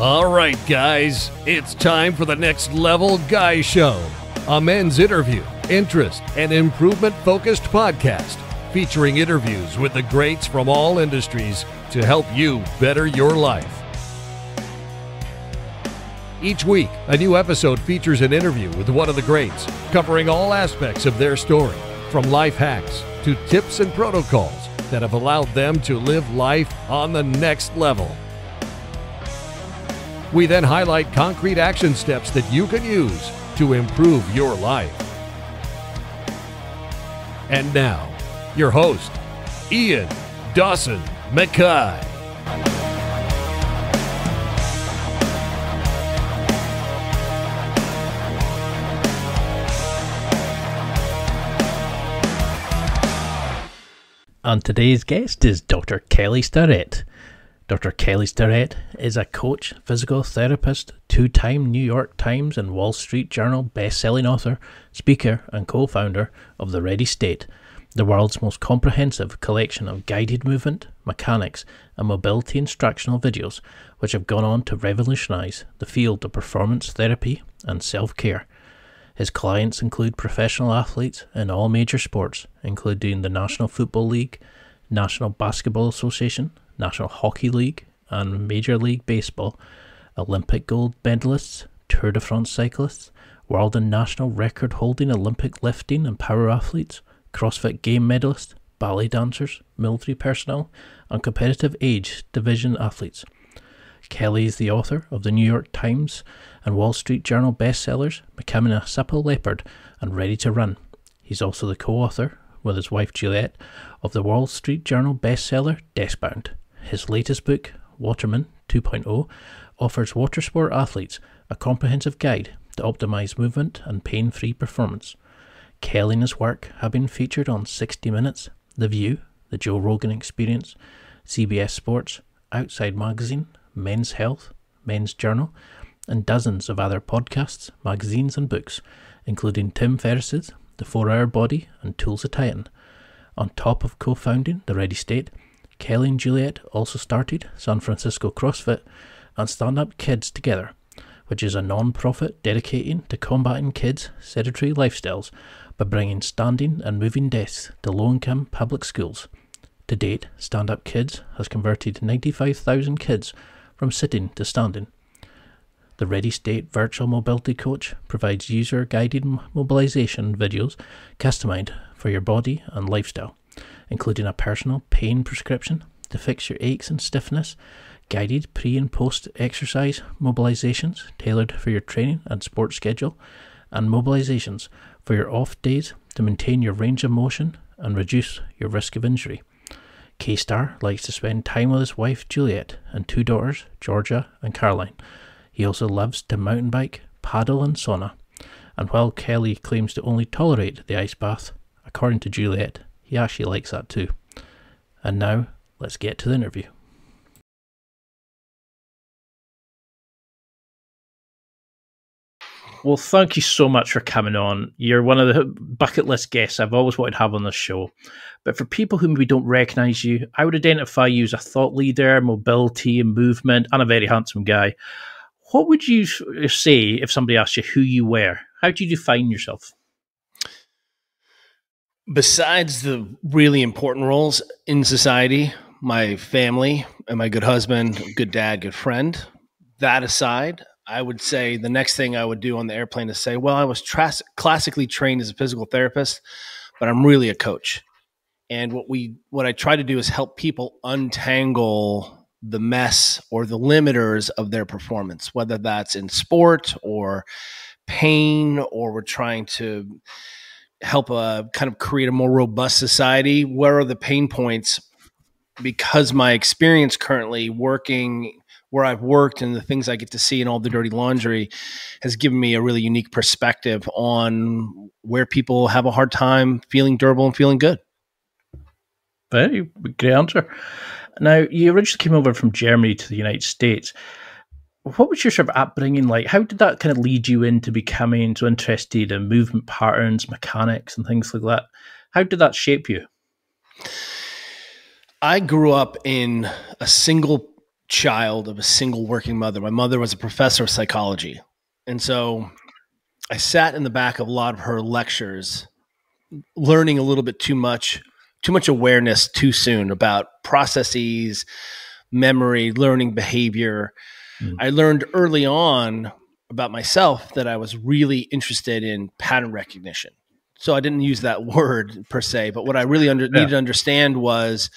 All right, guys, it's time for the Next Level Guy Show, a men's interview, interest, and improvement-focused podcast featuring interviews with the greats from all industries to help you better your life. Each week, a new episode features an interview with one of the greats, covering all aspects of their story, from life hacks to tips and protocols that have allowed them to live life on the next level. We then highlight concrete action steps that you can use to improve your life. And now, your host, Ian Dawson McKay. And today's guest is Dr. Kelly Starrett. Dr. Kelly Starrett is a coach, physical therapist, two-time New York Times and Wall Street Journal best-selling author, speaker and co-founder of the Ready State, the world's most comprehensive collection of guided movement, mechanics and mobility instructional videos which have gone on to revolutionize the field of performance therapy and self-care. His clients include professional athletes in all major sports, including the National Football League, National Basketball Association, National Hockey League and Major League Baseball, Olympic gold medalists, Tour de France cyclists, world and national record-holding Olympic lifting and power athletes, CrossFit game medalists, ballet dancers, military personnel, and competitive age division athletes. Kelly is the author of the New York Times and Wall Street Journal bestsellers Becoming a Supple Leopard and Ready to Run. He's also the co-author, with his wife Juliet, of the Wall Street Journal bestseller Deskbound. His latest book, Waterman 2.0, offers water sport athletes a comprehensive guide to optimize movement and pain-free performance. Kelly and his work have been featured on 60 Minutes, The View, The Joe Rogan Experience, CBS Sports, Outside Magazine, Men's Health, Men's Journal, and dozens of other podcasts, magazines and books, including Tim Ferriss's The 4-Hour Body and Tools of Titan. On top of co-founding the Ready State, Kelly and Juliet also started San Francisco CrossFit and Stand Up Kids Together, which is a non-profit dedicating to combating kids' sedentary lifestyles by bringing standing and moving desks to low-income public schools. To date, Stand Up Kids has converted 95,000 kids from sitting to standing. The Ready State Virtual Mobility Coach provides user-guided mobilization videos customized for your body and lifestyle, including a personal pain prescription to fix your aches and stiffness, guided pre- and post-exercise mobilizations tailored for your training and sports schedule, and mobilizations for your off days to maintain your range of motion and reduce your risk of injury. K-Star likes to spend time with his wife Juliet and two daughters, Georgia and Caroline. He also loves to mountain bike, paddle and sauna. And while Kelly claims to only tolerate the ice bath, according to Juliet, he actually likes that too. And now, let's get to the interview. Well, thank you so much for coming on. You're one of the bucket list guests I've always wanted to have on this show. But for people who maybe don't recognise you, I would identify you as a thought leader, mobility and movement, and a very handsome guy. What would you say if somebody asked you who you were? How do you define yourself? Besides the really important roles in society, my family and my good husband, good dad, good friend, that aside, I would say the next thing I would do on the airplane is say, well, I was classically trained as a physical therapist, but I'm really a coach. And what I try to do is help people untangle the mess or the limiters of their performance, whether that's in sport or pain, or we're trying to help kind of create a more robust society. Where are the pain points? Because my experience currently working where I've worked and the things I get to see in all the dirty laundry has given me a really unique perspective on where people have a hard time feeling durable and feeling good. Very great answer. Now, you originally came over from Germany to the United States. What was your sort of upbringing like? How did that kind of lead you into becoming so interested in movement patterns, mechanics, and things like that? How did that shape you? I grew up in a single child of a single working mother. My mother was a professor of psychology. And so I sat in the back of a lot of her lectures, learning a little bit too much awareness too soon about processes, memory, learning behavior. I learned early on about myself that I was really interested in pattern recognition. So I didn't use that word per se, but what I really needed to understand was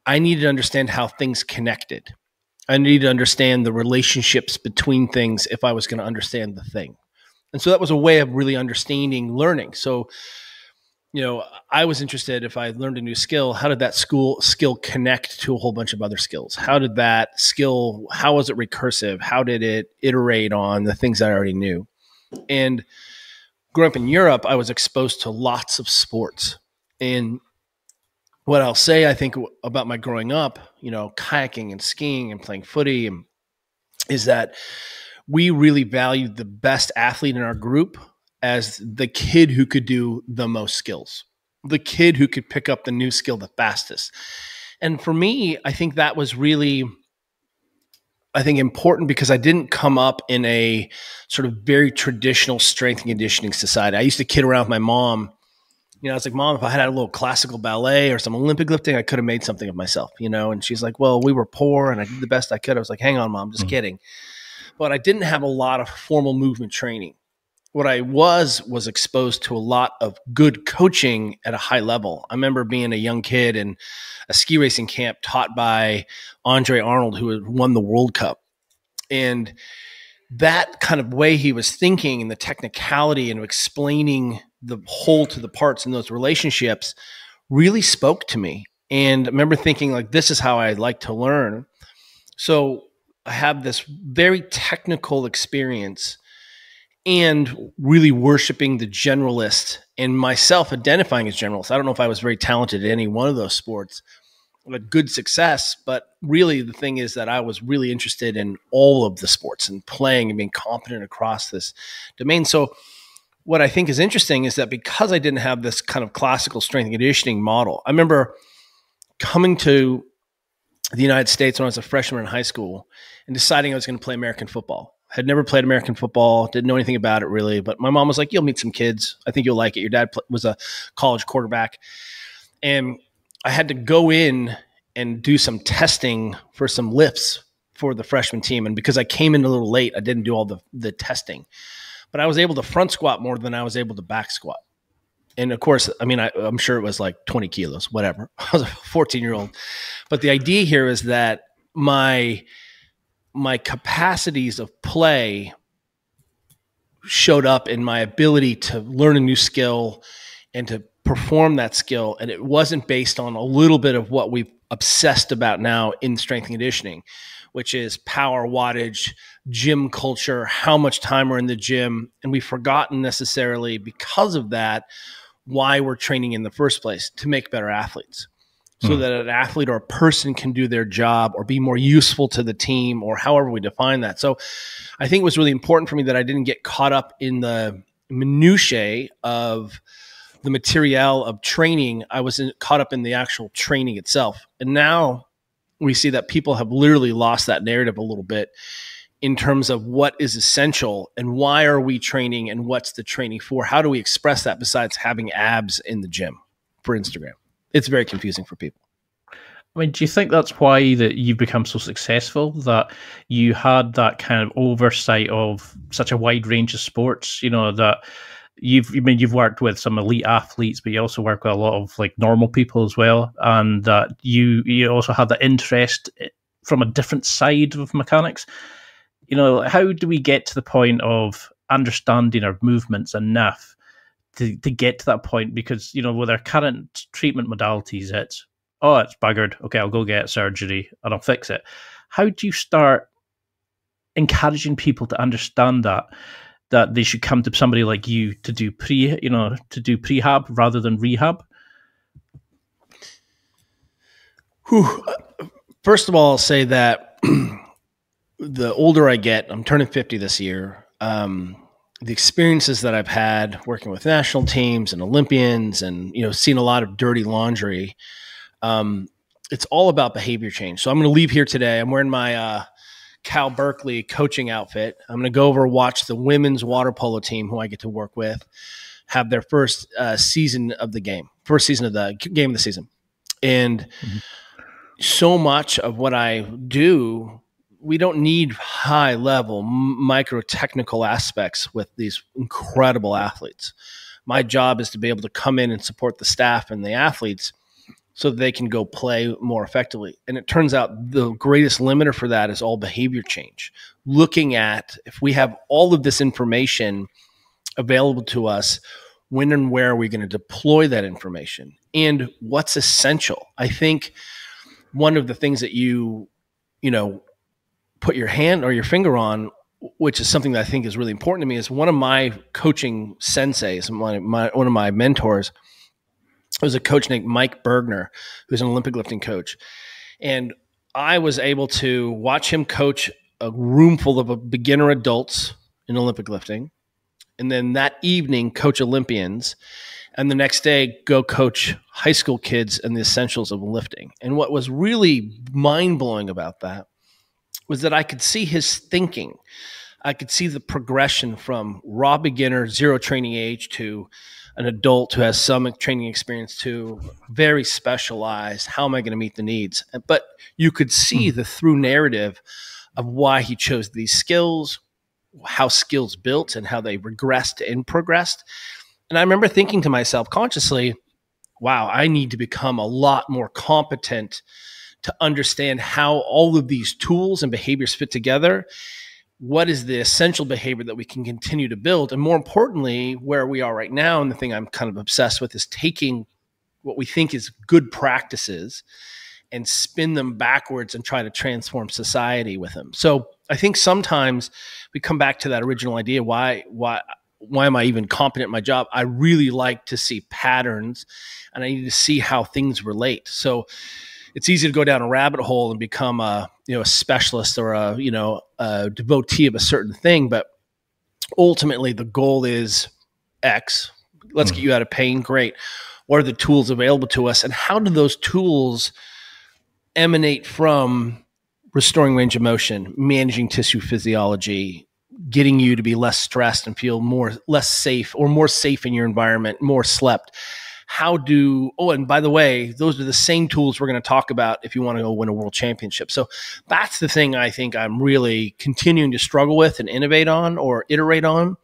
I needed to understand how things connected. I needed to understand the relationships between things if I was going to understand the thing. And so that was a way of really understanding learning. So, I was interested, if I learned a new skill, how did that skill connect to a whole bunch of other skills? How did that skill, how was it recursive? How did it iterate on the things I already knew? And growing up in Europe, I was exposed to lots of sports. And what I'll say, I think, about my growing up, kayaking and skiing and playing footy, is that we really valued the best athlete in our group as the kid who could do the most skills, the kid who could pick up the new skill the fastest. And for me, I think that was really, important because I didn't come up in a sort of very traditional strength and conditioning society. I used to kid around with my mom. I was like, Mom, if I had a little classical ballet or some Olympic lifting, I could have made something of myself, and she's like, well, we were poor and I did the best I could. I was like, hang on, Mom, just kidding. But I didn't have a lot of formal movement training. What I was exposed to a lot of good coaching at a high level. I remember being a young kid in a ski racing camp taught by Andre Arnold, who had won the World Cup. And that kind of way he was thinking and the technicality and explaining the whole to the parts in those relationships really spoke to me. And I remember thinking, like, this is how I like to learn. So I have this very technical experience and really worshiping the generalist and myself identifying as generalist. I don't know if I was very talented at any one of those sports, but good success. But really the thing is that I was really interested in all of the sports and playing and being competent across this domain. So what I think is interesting is that because I didn't have this kind of classical strength and conditioning model, I remember coming to the United States when I was a freshman in high school and deciding I was going to play American football. Had never played American football, didn't know anything about it really, but my mom was like, you'll meet some kids. I think you'll like it. Your dad was a college quarterback. And I had to go in and do some testing for some lifts for the freshman team. And because I came in a little late, I didn't do all the testing. But I was able to front squat more than I was able to back squat. And of course, I'm sure it was like 20 kilos, whatever. I was a 14-year-old. But the idea here is that my capacities of play showed up in my ability to learn a new skill and to perform that skill. And it wasn't based on a little bit of what we've obsessed about now in strength and conditioning, which is power, wattage, gym culture, how much time we're in the gym. And we've forgotten necessarily because of that, why we're training in the first place, to make better athletes. So that an athlete or a person can do their job or be more useful to the team or however we define that. So I think it was really important for me that I didn't get caught up in the minutiae of the material of training. I was caught up in the actual training itself. And now we see that people have literally lost that narrative a little bit in terms of what is essential and why are we training and what's the training for? How do we express that besides having abs in the gym for Instagram? It's very confusing for people. Do you think that's why that you've become so successful, that you had that kind of oversight of such a wide range of sports, that you've worked with some elite athletes, but you also work with a lot of like normal people as well, and that you also have that interest from a different side of mechanics. How do we get to the point of understanding our movements enough to get to that point? Because, with our current treatment modalities, it's buggered. Okay, I'll go get surgery and I'll fix it. How do you start encouraging people to understand that they should come to somebody like you to do prehab rather than rehab? First of all, I'll say that the older I get, I'm turning 50 this year. The experiences that I've had working with national teams and Olympians and, seeing a lot of dirty laundry, it's all about behavior change. So I'm going to leave here today. I'm wearing my Cal Berkeley coaching outfit. I'm going to go over watch the women's water polo team, who I get to work with, have their first season of the game, first season of the game of the season. And so much of what I do, we don't need high level micro technical aspects with these incredible athletes. My job is to be able to come in and support the staff and the athletes so that they can go play more effectively. And it turns out the greatest limiter for that is all behavior change. Looking at if we have all of this information available to us, when and where are we going to deploy that information and what's essential? I think one of the things that you put your hand or your finger on, which is something that I think is really important to me, is one of my coaching senseis, one of my mentors, was a coach named Mike Bergner, who's an Olympic lifting coach. And I was able to watch him coach a room full of beginner adults in Olympic lifting. And then that evening, coach Olympians. And the next day, go coach high school kids in the essentials of lifting. And what was really mind-blowing about that was that I could see his thinking. I could see the progression from raw beginner, zero training age, to an adult who has some training experience, to very specialized, how am I going to meet the needs? But you could see the through narrative of why he chose these skills, how skills built and how they regressed and progressed. And I remember thinking to myself consciously, wow, I need to become a lot more competent to understand how all of these tools and behaviors fit together. What is the essential behavior that we can continue to build? And more importantly, where we are right now, and the thing I'm kind of obsessed with is taking what we think is good practices and spin them backwards and try to transform society with them. So I think sometimes we come back to that original idea. Why am I even competent in my job? I really like to see patterns, and I need to see how things relate. So it's easy to go down a rabbit hole and become a specialist or a devotee of a certain thing. But ultimately the goal is X. Let's get you out of pain. Great. What are the tools available to us? And how do those tools emanate from restoring range of motion, managing tissue physiology, getting you to be less stressed and feel less safe or more safe in your environment, more slept? And by the way, those are the same tools we're going to talk about if you want to go win a world championship. So that's the thing I think I'm really continuing to struggle with and innovate on or iterate on.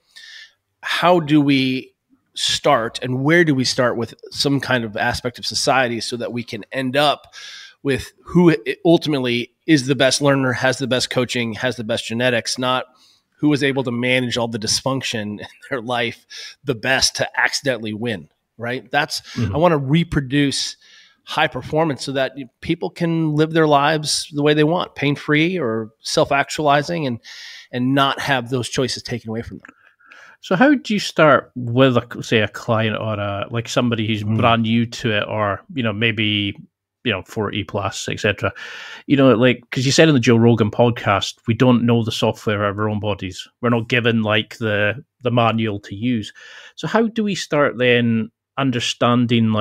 How do we start, and where do we start with some kind of aspect of society so that we can end up with who ultimately is the best learner, has the best coaching, has the best genetics, not who was able to manage all the dysfunction in their life the best to accidentally win. Right? I want to reproduce high performance so that people can live their lives the way they want, pain-free or self-actualizing, and not have those choices taken away from them. So how do you start with, say, a client or somebody who's brand new to it, or, maybe, 40 plus, etc. Because you said in the Joe Rogan podcast, we don't know the software of our own bodies. We're not given the manual to use. So how do we start then understanding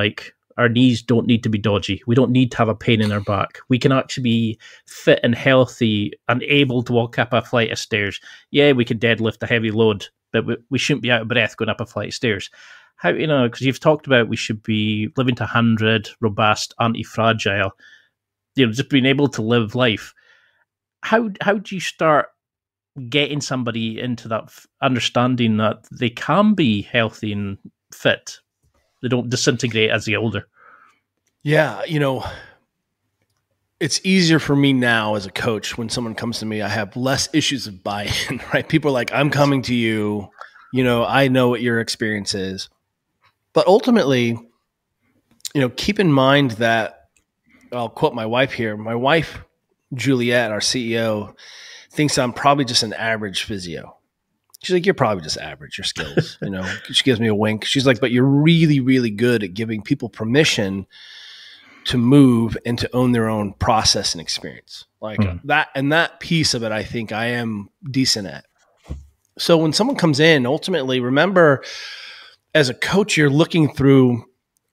our knees don't need to be dodgy. We don't need to have a pain in our back. We can actually be fit and healthy and able to walk up a flight of stairs. Yeah, we can deadlift a heavy load, but we shouldn't be out of breath going up a flight of stairs. How, because you've talked about we should be living to 100, robust, anti-fragile, just being able to live life. How do you start getting somebody into that understanding that they can be healthy and fit? They don't disintegrate as they get older. Yeah, it's easier for me now as a coach when someone comes to me. I have less issues of buy-in, right? People are like, I'm coming to you. I know what your experience is. But ultimately, keep in mind that, I'll quote my wife here. My wife, Juliet, our CEO, thinks I'm probably just an average physio. She's like, you're probably just average, your skills. She gives me a wink. She's like, but you're really, really good at giving people permission to move and to own their own process and experience. That piece of it, I think I am decent at. So when someone comes in, ultimately, remember, as a coach, you're looking through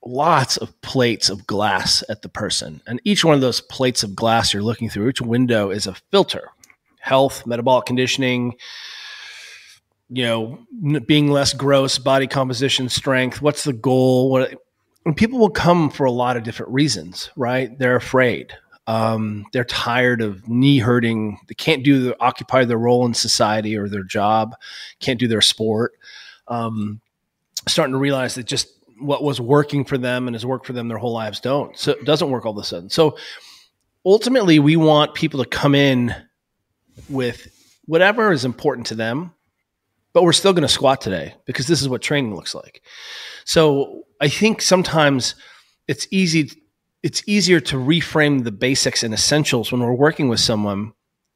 lots of plates of glass at the person. And each one of those plates of glass you're looking through, each window is a filter. Health, metabolic conditioning, being less gross, body composition, strength. What's the goal? And people will come for a lot of different reasons, right? They're afraid. They're tired of knee hurting. They can't occupy their role in society or their job, can't do their sport. Starting to realize that just what was working for them and has worked for them their whole lives so it doesn't work all of a sudden. So ultimately, we want people to come in with whatever is important to them, but we're still going to squat today because this is what training looks like. So I think sometimes it's easier to reframe the basics and essentials when we're working with someone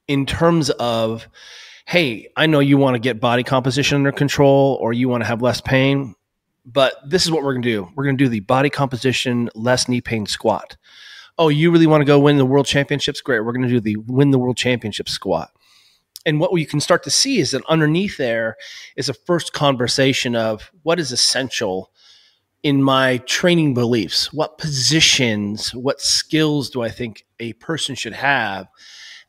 in terms of, hey, I know you want to get body composition under control or you want to have less pain, but this is what we're going to do. We're going to do the body composition, less knee pain squat. Oh, you really want to go win the world championships? Great. We're going to do the win the world championship squat. And what you can start to see is that underneath there is a first conversation of what is essential in my training beliefs. What positions, what skills do I think a person should have?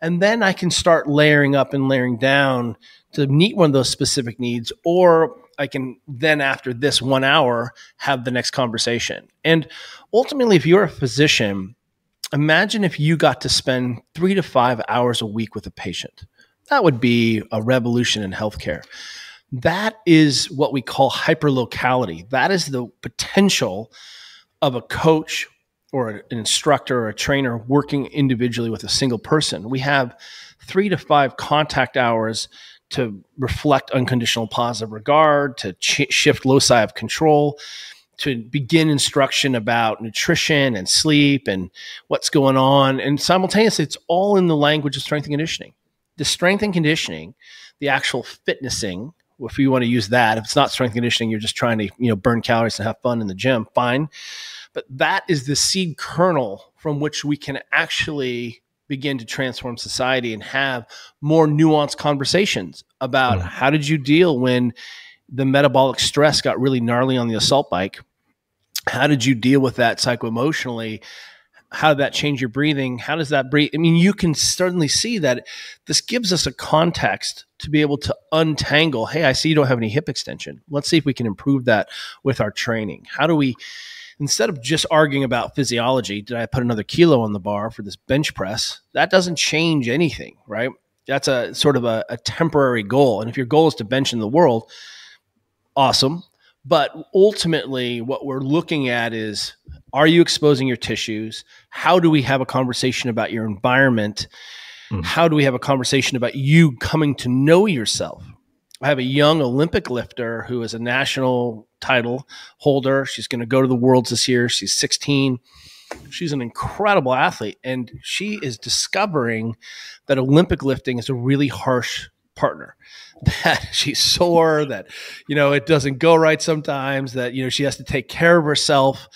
And then I can start layering up and layering down to meet one of those specific needs, or I can then, after this 1 hour, have the next conversation. And ultimately, if you're a physician, imagine if you got to spend 3 to 5 hours a week with a patient. That would be a revolution in healthcare. That is what we call hyperlocality. That is the potential of a coach or an instructor or a trainer working individually with a single person. We have 3 to 5 contact hours to reflect unconditional positive regard, to shift loci of control, to begin instruction about nutrition and sleep and what's going on. And simultaneously, it's all in the language of strength and conditioning. The strength and conditioning, the actual fitnessing, if you want to use that, if it's not strength and conditioning, you're just trying to burn calories and have fun in the gym, fine. But that is the seed kernel from which we can actually begin to transform society and have more nuanced conversations about how did you deal when the metabolic stress got really gnarly on the assault bike? How did you deal with that psychoemotionally? How did that change your breathing? How does that breathe? I mean, you can certainly see that this gives us a context to be able to untangle, hey, I see you don't have any hip extension. Let's see if we can improve that with our training. How do we, instead of just arguing about physiology, did I put another kilo on the bar for this bench press? That doesn't change anything, right? That's a sort of a temporary goal. And if your goal is to bench in the world, awesome. But ultimately, what we're looking at is, are you exposing your tissues? How do we have a conversation about your environment? How do we have a conversation about you coming to know yourself? I have a young Olympic lifter who is a national title holder. She's going to go to the Worlds this year. She's 16. She's an incredible athlete, and she is discovering that Olympic lifting is a really harsh partner. That she's sore, that, it doesn't go right sometimes, that, she has to take care of herself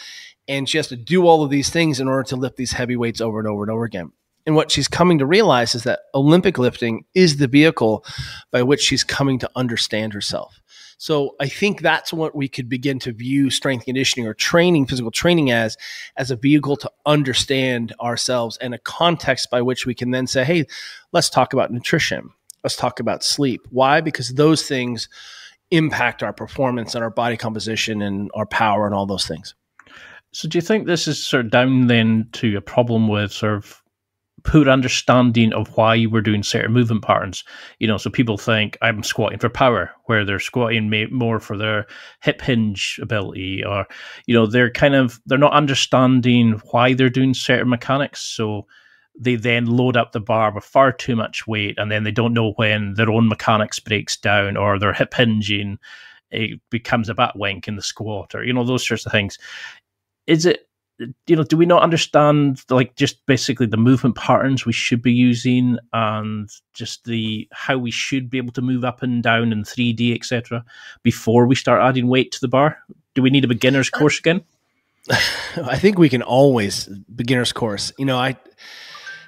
and she has to do all of these things in order to lift these heavy weights over and over and over again. And what she's coming to realize is that Olympic lifting is the vehicle by which she's coming to understand herself. So I think that's what we could begin to view strength conditioning or training, physical training as a vehicle to understand ourselves and a context by which we can then say, hey, let's talk about nutrition. Let's talk about sleep. Why? Because those things impact our performance and our body composition and our power and all those things. So do you think this is sort of down then to a problem with sort of poor understanding of why we're doing certain movement patterns? So people think I'm squatting for power, where they're squatting more for their hip hinge ability, or, they're not understanding why they're doing certain mechanics. So they then load up the bar with far too much weight, and then they don't know when their own mechanics breaks down or their hip hinging, it becomes a bat wink in the squat, or, those sorts of things. Is it, do we not understand just basically the movement patterns we should be using and just how we should be able to move up and down in 3D, etc., before we start adding weight to the bar? Do we need a beginner's course again? I think we can always beginner's course. I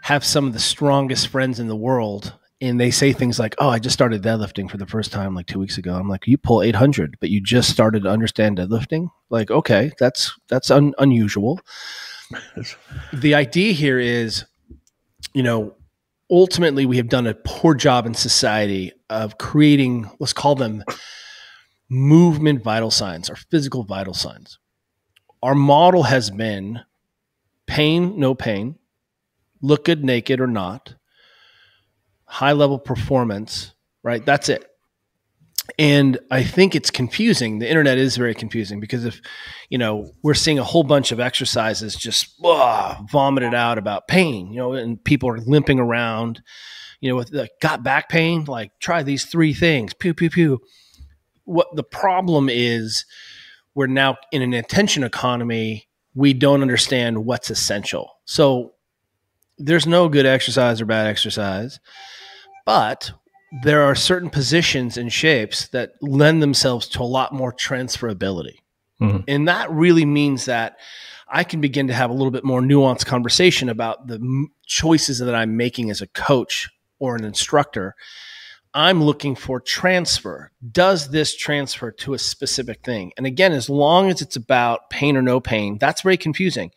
have some of the strongest friends in the world, and they say things like, "Oh, I just started deadlifting for the first time like 2 weeks ago." I'm like, "You pull 800, but you just started to understand deadlifting?" Like, okay, that's unusual. The idea here is, ultimately we have done a poor job in society of creating, let's call them movement vital signs or physical vital signs. Our model has been pain, no pain, look good naked or not, high level performance, right? That's it. And I think it's confusing. The internet is very confusing because if, we're seeing a whole bunch of exercises just vomited out about pain, and people are limping around, with got back pain, like try these 3 things, pew, pew, pew. What the problem is, we're now in an attention economy. We don't understand what's essential. So there's no good exercise or bad exercise, but there are certain positions and shapes that lend themselves to a lot more transferability. Mm-hmm. And that really means that I can begin to have a little bit more nuanced conversation about the choices that I'm making as a coach or an instructor. I'm looking for transfer. Does this transfer to a specific thing? And again, as long as it's about pain or no pain, that's very confusing.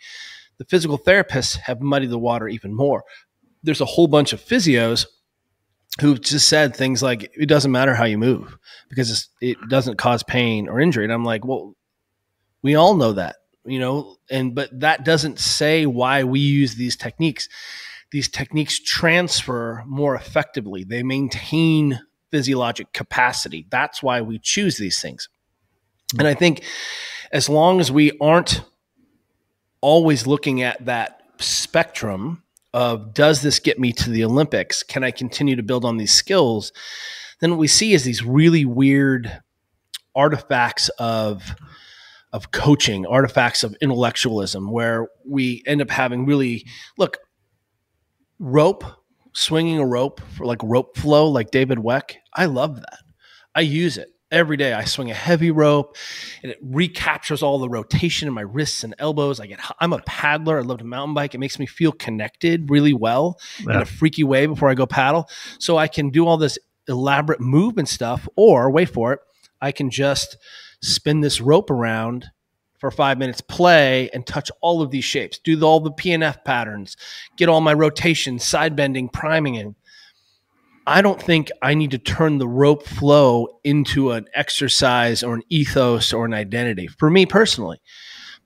The physical therapists have muddied the water even more. There's a whole bunch of physios who just said things like, it doesn't matter how you move because it doesn't cause pain or injury. And I'm like, well, we all know that, but that doesn't say why we use these techniques. These techniques transfer more effectively. They maintain physiologic capacity. That's why we choose these things. And I think as long as we aren't always looking at that spectrum of, does this get me to the Olympics? Can I continue to build on these skills? Then what we see is these really weird artifacts of coaching, artifacts of intellectualism, where we end up having swinging a rope for like rope flow, like David Weck. I love that. I use it every day. I swing a heavy rope and it recaptures all the rotation in my wrists and elbows. I'm a paddler. I love to mountain bike. It makes me feel connected really well in a freaky way before I go paddle. So I can do all this elaborate movement stuff, or wait for it, I can just spin this rope around for 5 minutes, play, and touch all of these shapes, do all the PNF patterns, get all my rotations, side bending, priming in. I don't think I need to turn the rope flow into an exercise or an ethos or an identity for me personally.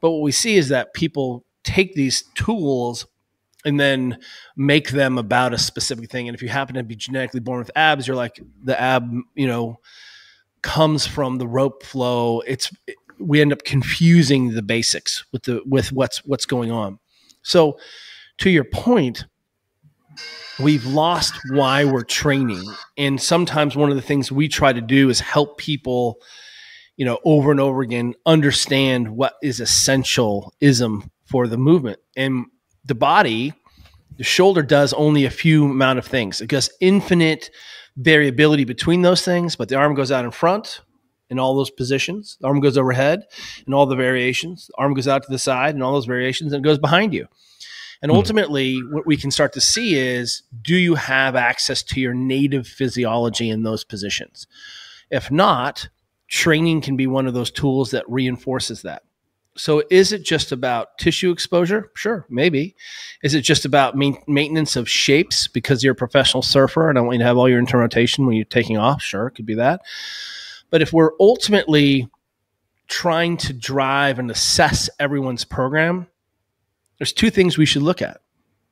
But what we see is that people take these tools and then make them about a specific thing. And if you happen to be genetically born with abs, you're like, the ab, comes from the rope flow. We end up confusing the basics with what's going on. So to your point, we've lost why we're training. And sometimes one of the things we try to do is help people, over and over again, understand what is essentialism for the movement. And the body, the shoulder does only a few amount of things. It does infinite variability between those things, but the arm goes out in front in all those positions. The arm goes overhead in all the variations. The arm goes out to the side in all those variations, and it goes behind you. And ultimately, what we can start to see is, do you have access to your native physiology in those positions? If not, training can be one of those tools that reinforces that. So is it just about tissue exposure? Sure, maybe. Is it just about maintenance of shapes because you're a professional surfer and I want you to have all your internal rotation when you're taking off? Sure, it could be that. But if we're ultimately trying to drive and assess everyone's program, there's 2 things we should look at.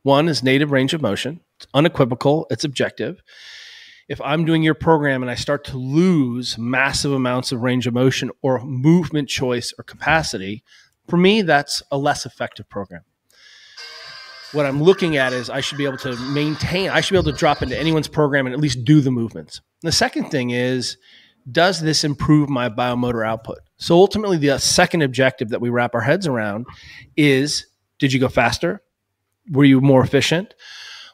One is native range of motion. It's unequivocal. It's objective. If I'm doing your program and I start to lose massive amounts of range of motion or movement choice or capacity, for me, that's a less effective program. What I'm looking at is I should be able to drop into anyone's program and at least do the movements. The second thing is, does this improve my biomotor output? So ultimately, the second objective that we wrap our heads around is, did you go faster? Were you more efficient?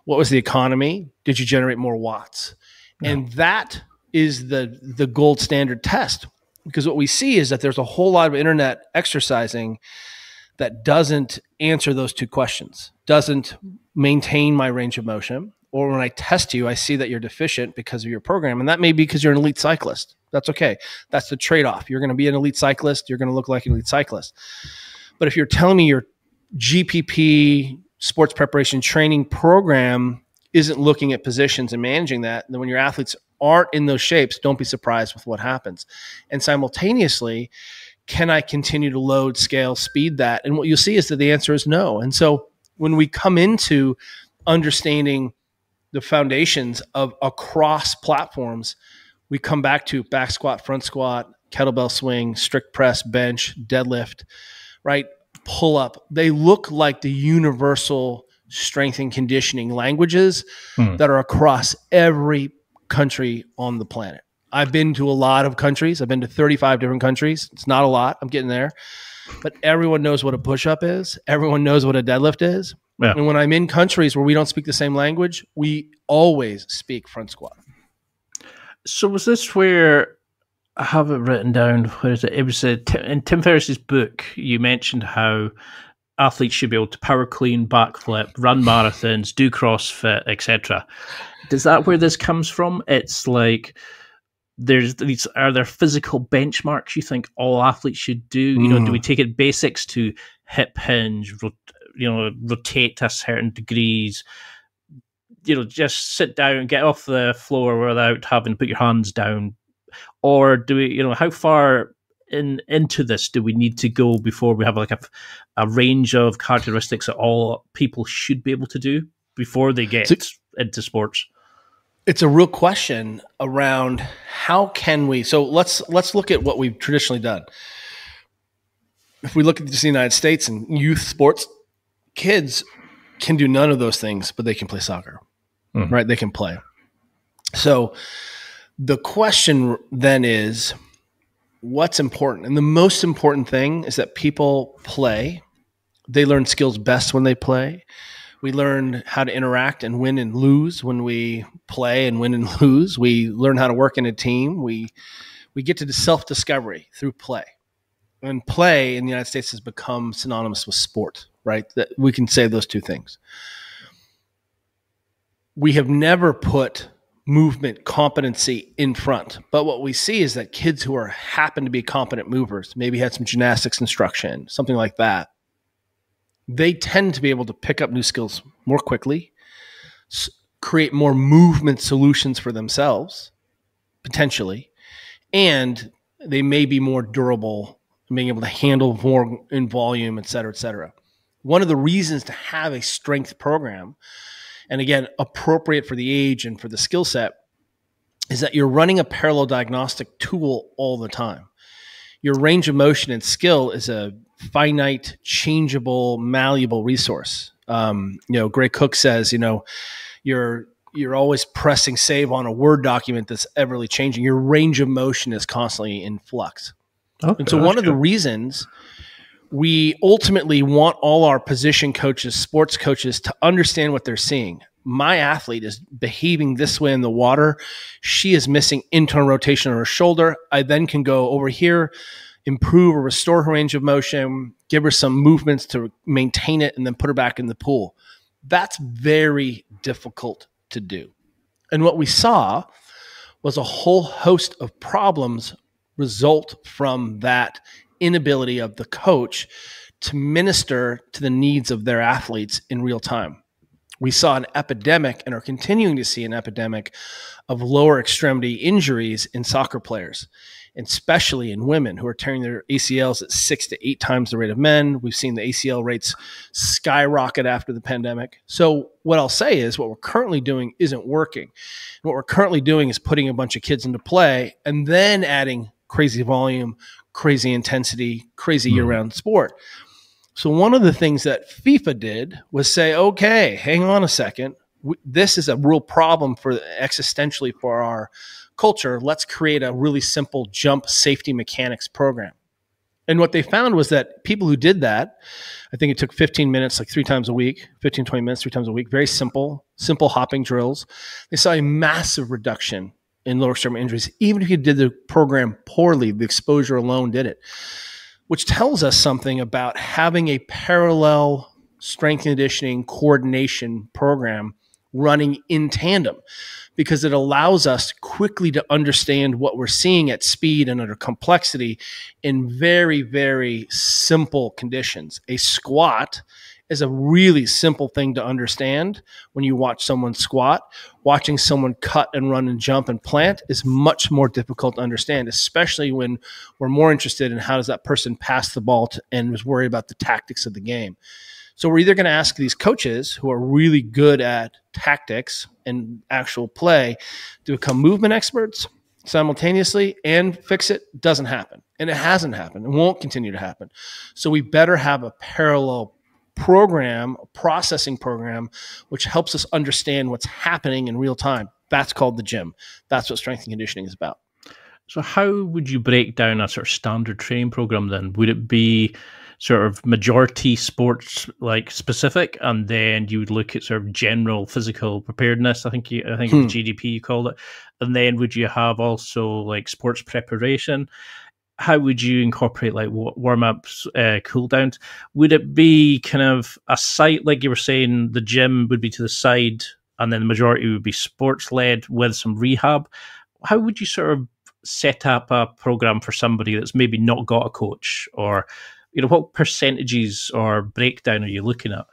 What was the economy? Did you generate more watts? Yeah. And that is the gold standard test, because what we see is that there's a whole lot of internet exercising that doesn't answer those 2 questions, doesn't maintain my range of motion, or when I test you, I see that you're deficient because of your program. And that may be because you're an elite cyclist. That's okay. That's the trade-off. You're going to be an elite cyclist. You're going to look like an elite cyclist. But if you're telling me your GPP sports preparation training program isn't looking at positions and managing that, then when your athletes aren't in those shapes, don't be surprised with what happens. And simultaneously, can I continue to load, scale, speed that? And what you'll see is that the answer is no. And so when we come into understanding the foundations of across platforms, we come back to back squat, front squat, kettlebell swing, strict press, bench, deadlift, right? Pull up. They look like the universal strength and conditioning languages that are across every country on the planet. I've been to a lot of countries. I've been to 35 different countries. It's not a lot. I'm getting there. But everyone knows what a push-up is. Everyone knows what a deadlift is. Yeah. And when I'm in countries where we don't speak the same language, we always speak front squat. So was this where, I have it written down, where is it? It was in Tim Ferriss's book, you mentioned how athletes should be able to power clean, backflip, run marathons, do CrossFit, etc. Is that where this comes from? It's like, are there physical benchmarks you think all athletes should do? You know, do we take it basics to hip hinge, rotate to certain degrees, just sit down and get off the floor without having to put your hands down? Or do we, how far into this do we need to go before we have like a range of characteristics that all people should be able to do before they get into sports? It's a real question around how can we, so let's look at what we've traditionally done. If we look at the United States and youth sports, kids can do none of those things, but they can play soccer, right? They can play. So the question then is, what's important? And the most important thing is that people play. They learn skills best when they play. We learn how to interact and win and lose when we play and win and lose. We learn how to work in a team. We get to the self-discovery through play. And play in the United States has become synonymous with sport, right? That we can say those two things. We have never put movement competency in front. But what we see is that kids who happen to be competent movers, maybe had some gymnastics instruction, something like that, they tend to be able to pick up new skills more quickly, create more movement solutions for themselves, potentially, and they may be more durable, being able to handle more in volume, et cetera, et cetera. One of the reasons to have a strength program, and again, appropriate for the age and for the skill set, is that you're running a parallel diagnostic tool all the time. Your range of motion and skill is a finite, changeable, malleable resource. Greg Cook says, you're always pressing save on a Word document that's everly changing. Your range of motion is constantly in flux. Okay, and so one of the reasons we ultimately want all our position coaches, sports coaches, to understand what they're seeing. My athlete is behaving this way in the water. She is missing internal rotation on her shoulder. I then can go over here, improve or restore her range of motion, give her some movements to maintain it, and then put her back in the pool. That's very difficult to do. And what we saw was a whole host of problems result from that inability of the coach to minister to the needs of their athletes in real time. We saw an epidemic and are continuing to see an epidemic of lower extremity injuries in soccer players, and especially in women who are tearing their ACLs at 6 to 8 times the rate of men. We've seen the ACL rates skyrocket after the pandemic. So what I'll say is what we're currently doing isn't working. What we're currently doing is putting a bunch of kids into play and then adding crazy volume, crazy intensity, crazy year-round sport. So one of the things that FIFA did was say, okay, hang on a second. This is a real problem for existentially for our culture. Let's create a really simple jump safety mechanics program. And what they found was that people who did that, I think it took 15 minutes, like 3 times a week, 15, 20 minutes, 3 times a week, very simple hopping drills. They saw a massive reduction in lower extremity injuries. Even if you did the program poorly, the exposure alone did it, which tells us something about having a parallel strength conditioning coordination program running in tandem, because it allows us quickly to understand what we're seeing at speed and under complexity in very, very simple conditions. A squat is a really simple thing to understand when you watch someone squat. Watching someone cut and run and jump and plant is much more difficult to understand, especially when we're more interested in how does that person pass the ball and was worried about the tactics of the game. So we're either going to ask these coaches who are really good at tactics and actual play to become movement experts simultaneously and fix it. Doesn't happen. And it hasn't happened. It won't continue to happen. So we better have a parallel program, a processing program, which helps us understand what's happening in real time. That's called the gym. That's what strength and conditioning is about. So how would you break down a sort of standard training program then? Would it be sort of majority sports like specific, and then you would look at sort of general physical preparedness? I think it was GDP you called it. And then would you have also like sports preparation? How would you incorporate like warm-ups, cool-downs? Would it be kind of a site, like you were saying, the gym would be to the side and then the majority would be sports-led with some rehab? How would you sort of set up a program for somebody that's maybe not got a coach? Or, what percentages or breakdown are you looking at?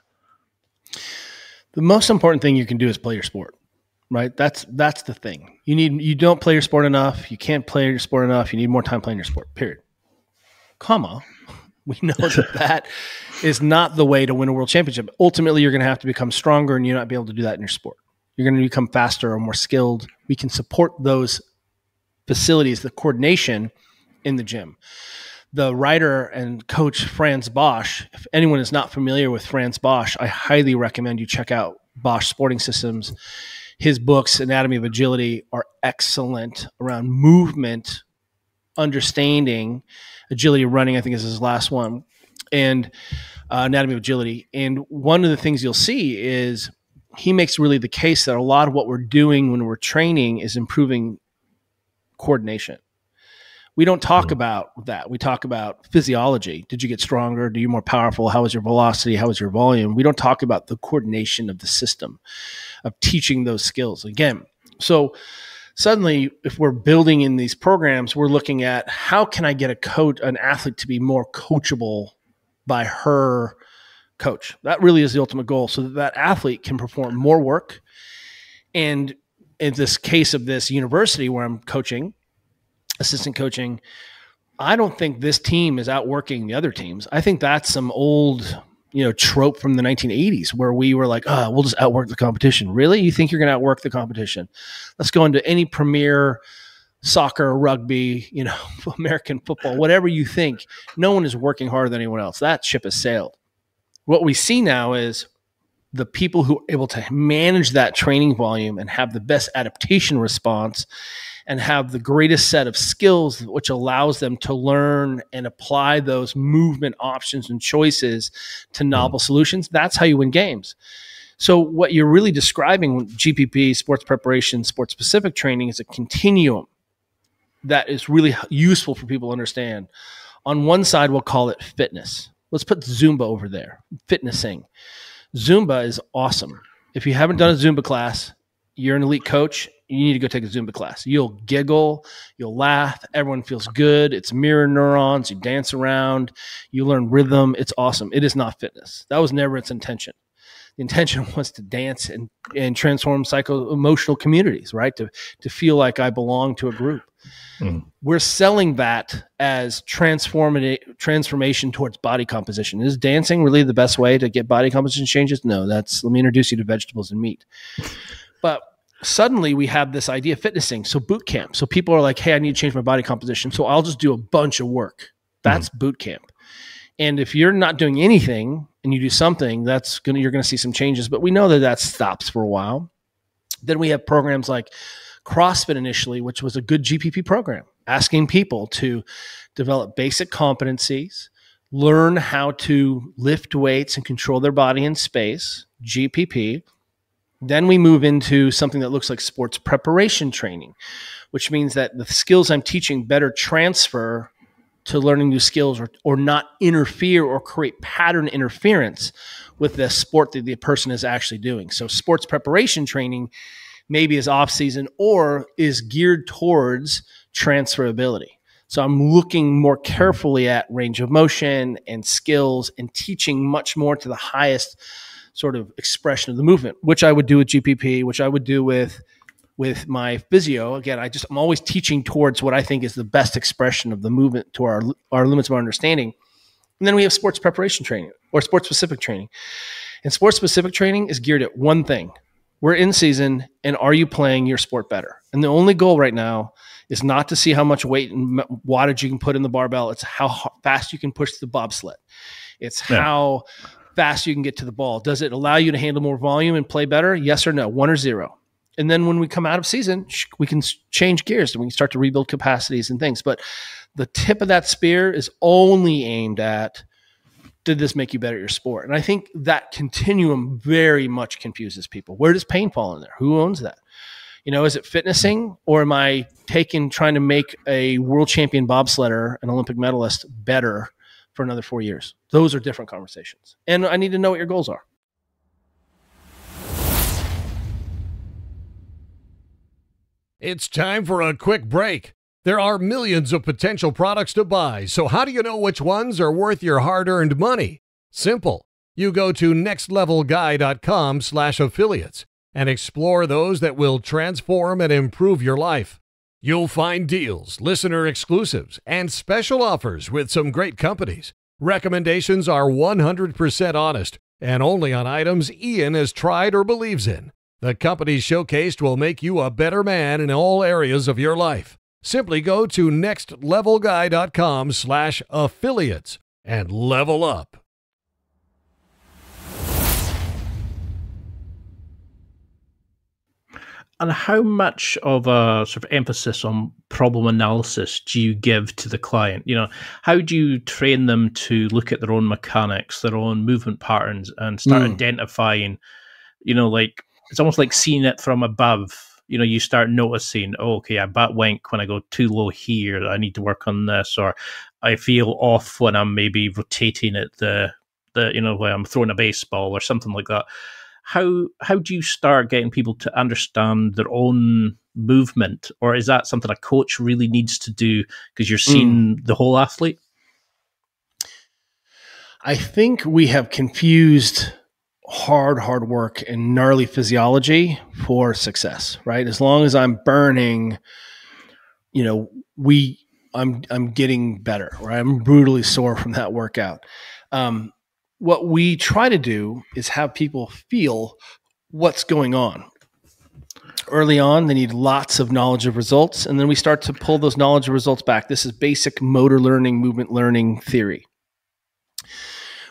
The most important thing you can do is play your sport. Right? That's the thing. You don't play your sport enough. You can't play your sport enough. You need more time playing your sport, period. Comma. We know that is not the way to win a world championship. Ultimately, you're going to have to become stronger, and you're not be able to do that in your sport. You're going to become faster or more skilled. We can support those facilities, the coordination in the gym. The writer and coach Franz Bosch, if anyone is not familiar with Franz Bosch, I highly recommend you check out Bosch Sporting Systems. His books, Anatomy of Agility, are excellent around movement, understanding, agility running, I think is his last one, and Anatomy of Agility. And one of the things you'll see is he makes really the case that a lot of what we're doing when we're training is improving coordination. We don't talk about that. We talk about physiology. Did you get stronger? Are you more powerful? How was your velocity? How was your volume? We don't talk about the coordination of the system, of teaching those skills. Again, so suddenly if we're building in these programs, we're looking at how can I get an athlete to be more coachable by her coach? That really is the ultimate goal, so that athlete can perform more work. And in this case of this university where I'm coaching, assistant coaching, I don't think this team is outworking the other teams. I think that's some old, trope from the 1980s where we were like, we'll just outwork the competition. Really? You think you're going to outwork the competition? Let's go into any premier soccer, rugby, American football, whatever you think. No one is working harder than anyone else. That ship has sailed. What we see now is the people who are able to manage that training volume and have the best adaptation response and have the greatest set of skills, which allows them to learn and apply those movement options and choices to novel solutions. That's how you win games. So what you're really describing with GPP, sports preparation, sports specific training, is a continuum that is really useful for people to understand. On one side, we'll call it fitness. Let's put Zumba over there, fitnessing. Zumba is awesome. If you haven't done a Zumba class, you're an elite coach, you need to go take a Zumba class. You'll giggle, you'll laugh, everyone feels good. It's mirror neurons, you dance around, you learn rhythm. It's awesome. It is not fitness. That was never its intention. The intention was to dance and transform psycho-emotional communities, right? To feel like I belong to a group. We're selling that as transformation towards body composition. Is dancing really the best way to get body composition changes? No, let me introduce you to vegetables and meat. But suddenly we have this idea of fitnessing. So boot camp. So people are like, hey, I need to change my body composition. So I'll just do a bunch of work. That's boot camp. And if you're not doing anything and you do something, you're going to see some changes. But we know that stops for a while. Then we have programs like CrossFit initially, which was a good GPP program, asking people to develop basic competencies, learn how to lift weights and control their body in space, GPP. Then we move into something that looks like sports preparation training, which means that the skills I'm teaching better transfer to learning new skills or not interfere or create pattern interference with the sport that the person is actually doing. So sports preparation training maybe is off season or is geared towards transferability. So I'm looking more carefully at range of motion and skills and teaching much more to the highest sort of expression of the movement, which I would do with GPP, which I would do with my physio. Again, I'm always teaching towards what I think is the best expression of the movement to our limits of our understanding. And then we have sports preparation training or sports specific training. And sports specific training is geared at one thing. We're in season, and are you playing your sport better? And the only goal right now is not to see how much weight and wattage you can put in the barbell. It's how fast you can push the bobsled. It's how fast you can get to the ball. Does it allow you to handle more volume and play better? Yes or no, 1 or 0. And then when we come out of season, we can change gears and we can start to rebuild capacities and things. But the tip of that spear is only aimed at, did this make you better at your sport? And I think that continuum very much confuses people. Where does pain fall in there? Who owns that? Is it fitnessing, or am I trying to make a world champion bobsledder, an Olympic medalist, better for another 4 years? Those are different conversations. And I need to know what your goals are. It's time for a quick break. There are millions of potential products to buy, so how do you know which ones are worth your hard-earned money? Simple. You go to nextlevelguy.com/affiliates and explore those that will transform and improve your life. You'll find deals, listener exclusives, and special offers with some great companies. Recommendations are 100% honest and only on items Ian has tried or believes in. The companies showcased will make you a better man in all areas of your life. Simply go to nextlevelguy.com/affiliates and level up. And how much of a sort of emphasis on problem analysis do you give to the client? How do you train them to look at their own mechanics, their own movement patterns, and start identifying, it's almost like seeing it from above. You start noticing, okay, I butt wank when I go too low here. I need to work on this, or I feel off when I'm maybe rotating it when I'm throwing a baseball or something like that. How do you start getting people to understand their own movement, or is that something a coach really needs to do because you're seeing the whole athlete? I think we have confused hard work and gnarly physiology for success, right? As long as I'm burning, I'm getting better, or I'm brutally sore from that workout. What we try to do is have people feel what's going on. Early on, they need lots of knowledge of results, and then we start to pull those knowledge of results back. This is basic motor learning, movement learning theory.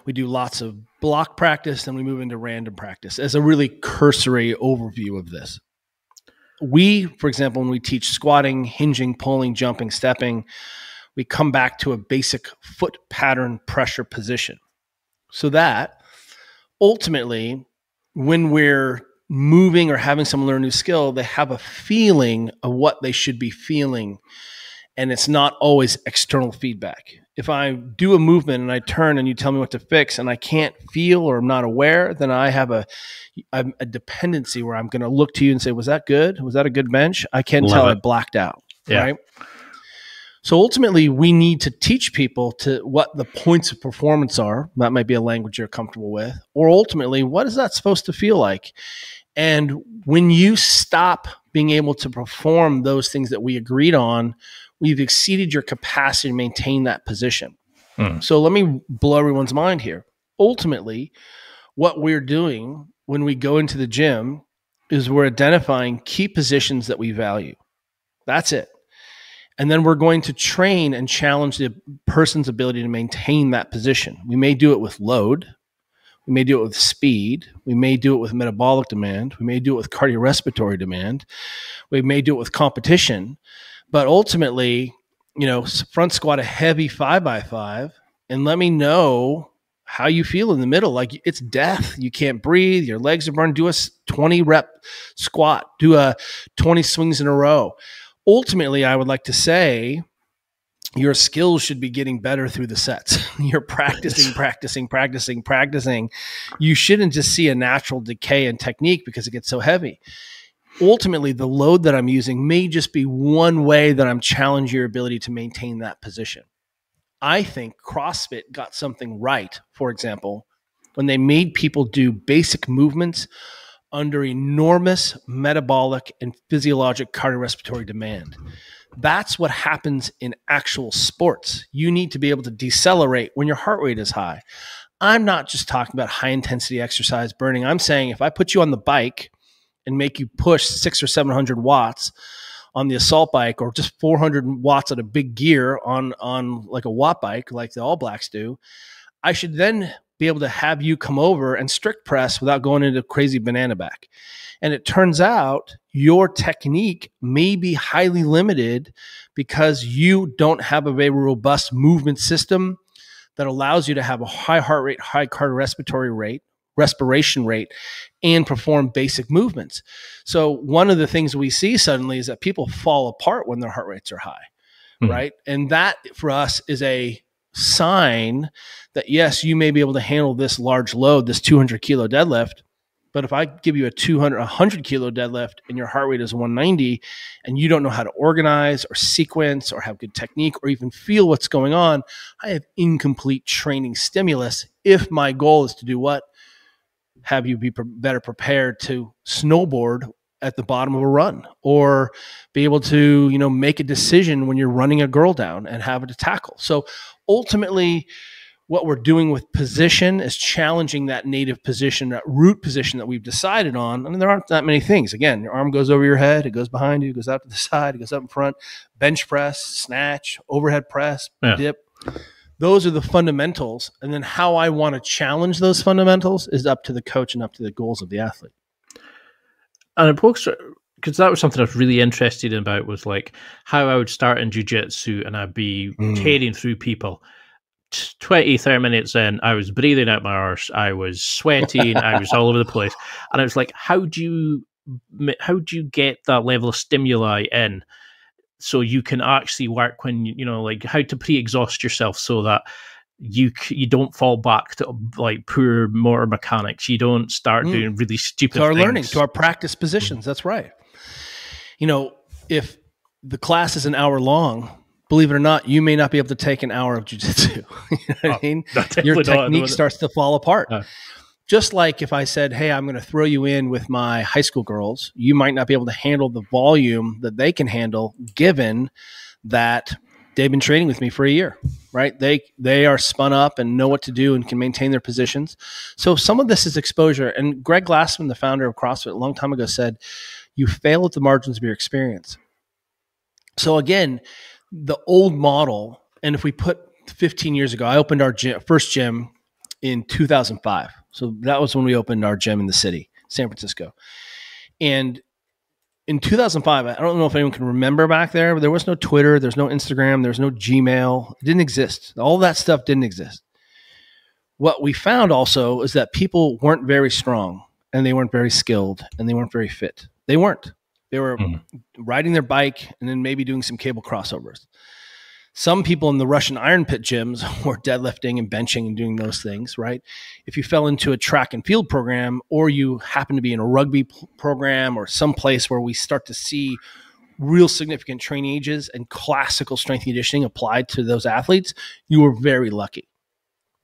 We do lots of block practice, then we move into random practice as a really cursory overview of this. We, for example, when we teach squatting, hinging, pulling, jumping, stepping, we come back to a basic foot pattern pressure position. So that ultimately, when we're moving or having someone learn a new skill, they have a feeling of what they should be feeling. And it's not always external feedback. If I do a movement and I turn and you tell me what to fix and I can't feel or I'm not aware, then I have a dependency where I'm going to look to you and say, was that good? Was that a good bench? I can't tell. I blacked out. Yeah. Right. So ultimately, we need to teach people to what the points of performance are. That might be a language you're comfortable with. Or ultimately, what is that supposed to feel like? And when you stop being able to perform those things that we agreed on, we've exceeded your capacity to maintain that position. So let me blow everyone's mind here. Ultimately, what we're doing when we go into the gym is we're identifying key positions that we value. That's it. And then we're going to train and challenge the person's ability to maintain that position. We may do it with load. We may do it with speed. We may do it with metabolic demand. We may do it with cardiorespiratory demand. We may do it with competition. But ultimately, front squat a heavy 5x5 and let me know how you feel in the middle. Like it's death. You can't breathe. Your legs are burned. Do a 20 rep squat. Do a 20 swings in a row. Ultimately, I would like to say your skills should be getting better through the sets. You're practicing. You shouldn't just see a natural decay in technique because it gets so heavy. Ultimately, the load that I'm using may just be one way that I'm challenging your ability to maintain that position. I think CrossFit got something right, for example, when they made people do basic movements under enormous metabolic and physiologic cardiorespiratory demand. That's what happens in actual sports. You need to be able to decelerate when your heart rate is high. I'm not just talking about high intensity exercise burning. I'm saying if I put you on the bike and make you push 600 or 700 watts on the assault bike, or just 400 watts at a big gear on like a watt bike, like the All Blacks do, I should then be able to have you come over and strict press without going into crazy banana back. And it turns out your technique may be highly limited because you don't have a very robust movement system that allows you to have a high heart rate, high cardiorespiratory rate, respiration rate, and perform basic movements. So one of the things we see suddenly is that people fall apart when their heart rates are high, right? And that for us is a sign that yes, you may be able to handle this large load, this 200 kilo deadlift, but if I give you a 100 kilo deadlift and your heart rate is 190 and you don't know how to organize or sequence or have good technique or even feel what's going on, I have incomplete training stimulus if my goal is to do what? Have you be better prepared to snowboard at the bottom of a run, or be able to, make a decision when you're running a girl down and have it to tackle. So ultimately, what we're doing with position is challenging that native position, that root position that we've decided on. I mean, there aren't that many things. Again, your arm goes over your head, it goes behind you, it goes out to the side, it goes up in front, bench press, snatch, overhead press, dip. Those are the fundamentals. And then how I want to challenge those fundamentals is up to the coach and up to the goals of the athlete. And because that was something I was really interested in about, was like how I would start in jiu-jitsu and I'd be tearing through people. 20, 30 minutes in, I was breathing out my arse, I was sweating, I was all over the place. And I was like, how do you get that level of stimuli in so you can actually work when, like how to pre-exhaust yourself so that you don't fall back to like poor motor mechanics. You don't start doing really stupid things. To our things. learning, to our practice positions. That's right. If the class is an hour long, believe it or not, you may not be able to take an hour of jiu-jitsu. You know what I mean? Your technique starts to fall apart. Just like if I said, hey, I'm going to throw you in with my high school girls, you might not be able to handle the volume that they can handle, given that they've been training with me for a year, right? They are spun up and know what to do and can maintain their positions. So some of this is exposure. And Greg Glassman, the founder of CrossFit, a long time ago said, you fail at the margins of your experience. So again, the old model, and if we put 15 years ago, I opened our first gym in 2005. So that was when we opened our gym in the city, San Francisco. And in 2005, I don't know if anyone can remember back there, but there was no Twitter, there's no Instagram, there's no Gmail. It didn't exist. All that stuff didn't exist. What we found also is that people weren't very strong, and they weren't very skilled, and they weren't very fit. They weren't. They were riding their bike and then maybe doing some cable crossovers. Some people in the Russian Iron Pit gyms were deadlifting and benching and doing those things, right? If you fell into a track and field program, or you happen to be in a rugby program or some place where we start to see real significant training ages and classical strength and conditioning applied to those athletes, you were very lucky.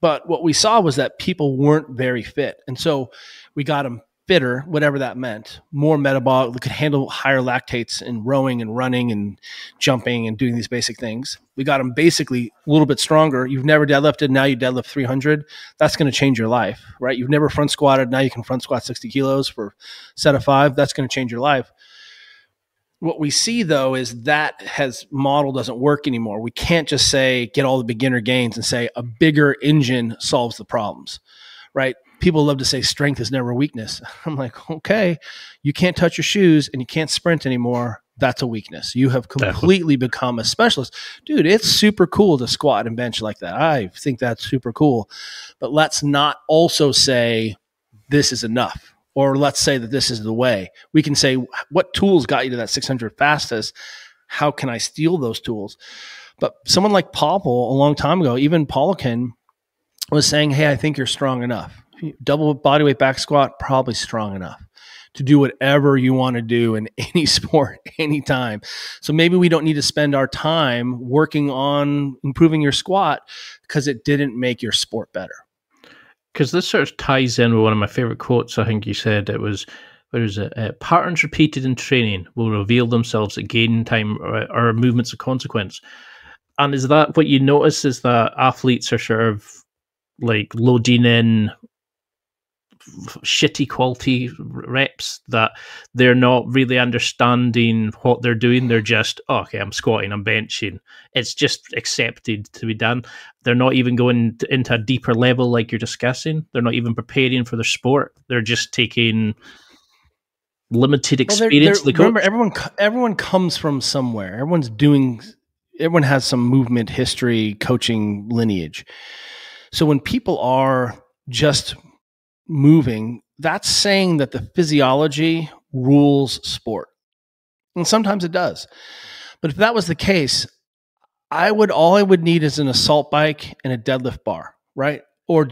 But what we saw was that people weren't very fit. And so we got them fitter, whatever that meant, more metabolic, that could handle higher lactates in rowing and running and jumping and doing these basic things. We got them basically a little bit stronger. You've never deadlifted, now you deadlift 300. That's going to change your life, right? You've never front squatted, now you can front squat 60 kilos for a set of 5. That's going to change your life. What we see, though, is that model doesn't work anymore. We can't just say, get all the beginner gains and say a bigger engine solves the problems, right? People love to say strength is never weakness. I'm like, okay, you can't touch your shoes and you can't sprint anymore. That's a weakness. You have completely become a specialist. Dude, it's super cool to squat and bench like that. I think that's super cool. But let's not also say this is enough, or let's say that this is the way. We can say, what tools got you to that 600 fastest? How can I steal those tools? But someone like Popple a long time ago, even Polican was saying, hey, I think you're strong enough. Double body weight back squat, probably strong enough to do whatever you want to do in any sport, anytime. So maybe we don't need to spend our time working on improving your squat because it didn't make your sport better. Because this sort of ties in with one of my favorite quotes. I think you said it was, patterns repeated in training will reveal themselves at gain time or movements of consequence. And is that what you notice, is that athletes are sort of like loading in shitty quality reps, that they're not really understanding what they're doing? They're just, oh, okay, I'm squatting, I'm benching. It's just accepted to be done. They're not even going into a deeper level like you're discussing. They're not even preparing for their sport. They're just taking limited experience. Well, remember, everyone comes from somewhere. Everyone has some movement history, coaching lineage. So when people are just moving, that's saying that the physiology rules sport. And sometimes it does. But if that was the case, all I would need is an assault bike and a deadlift bar, right? Or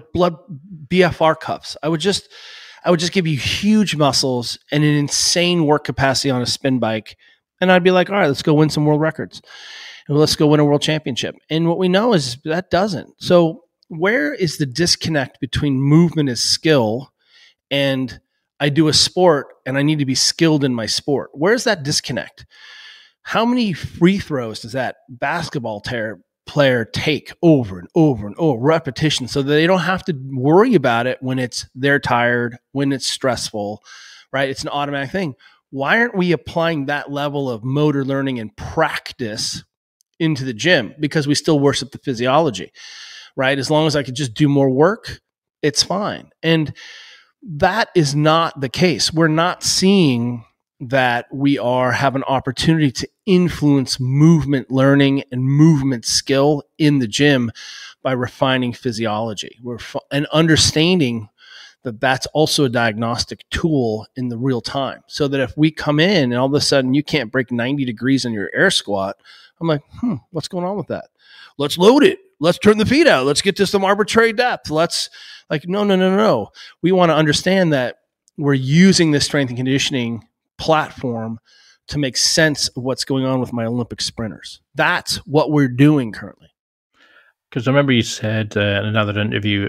BFR cuffs. I would just give you huge muscles and an insane work capacity on a spin bike. And I'd be like, all right, let's go win some world records. And let's go win a world championship. And what we know is that doesn't. So where is the disconnect between movement as skill and I do a sport and I need to be skilled in my sport? Where's that disconnect? How many free throws does that basketball player take over and over and over, repetition, so that they don't have to worry about it when they're tired, when it's stressful, right? It's an automatic thing. Why aren't we applying that level of motor learning and practice into the gym? Because we still worship the physiology, right? As long as I could just do more work, it's fine. And that is not the case. We're not seeing that we have an opportunity to influence movement learning and movement skill in the gym by refining physiology. And understanding that that's also a diagnostic tool in the real time. So that if we come in and all of a sudden you can't break 90 degrees on your air squat, I'm like, what's going on with that? Let's load it. Let's turn the feet out. Let's get to some arbitrary depth. No. We want to understand that we're using this strength and conditioning platform to make sense of what's going on with my Olympic sprinters. That's what we're doing currently. Because I remember you said in another interview,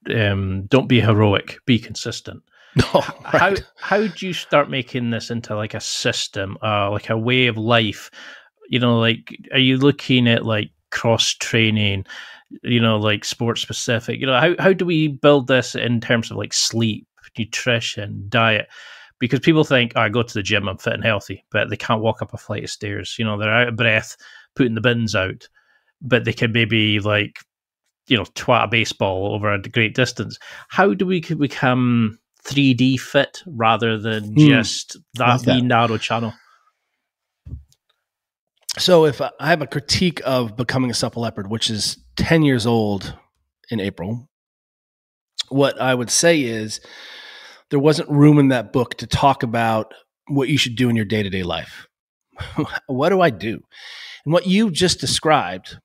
don't be heroic, be consistent. Oh, right. How do you start making this into like a system, like a way of life? Like, are you looking at like cross training, like sport specific? How do we build this in terms of like sleep, nutrition, diet? Because people think, I go to the gym, I'm fit and healthy, but they can't walk up a flight of stairs. They're out of breath, putting the bins out, but they can maybe like, twat a baseball over a great distance. How do we become 3D fit rather than just that wee narrow channel? So if I have a critique of Becoming a Supple Leopard, which is 10 years old in April, what I would say is there wasn't room in that book to talk about what you should do in your day-to-day life. What do I do? And what you just described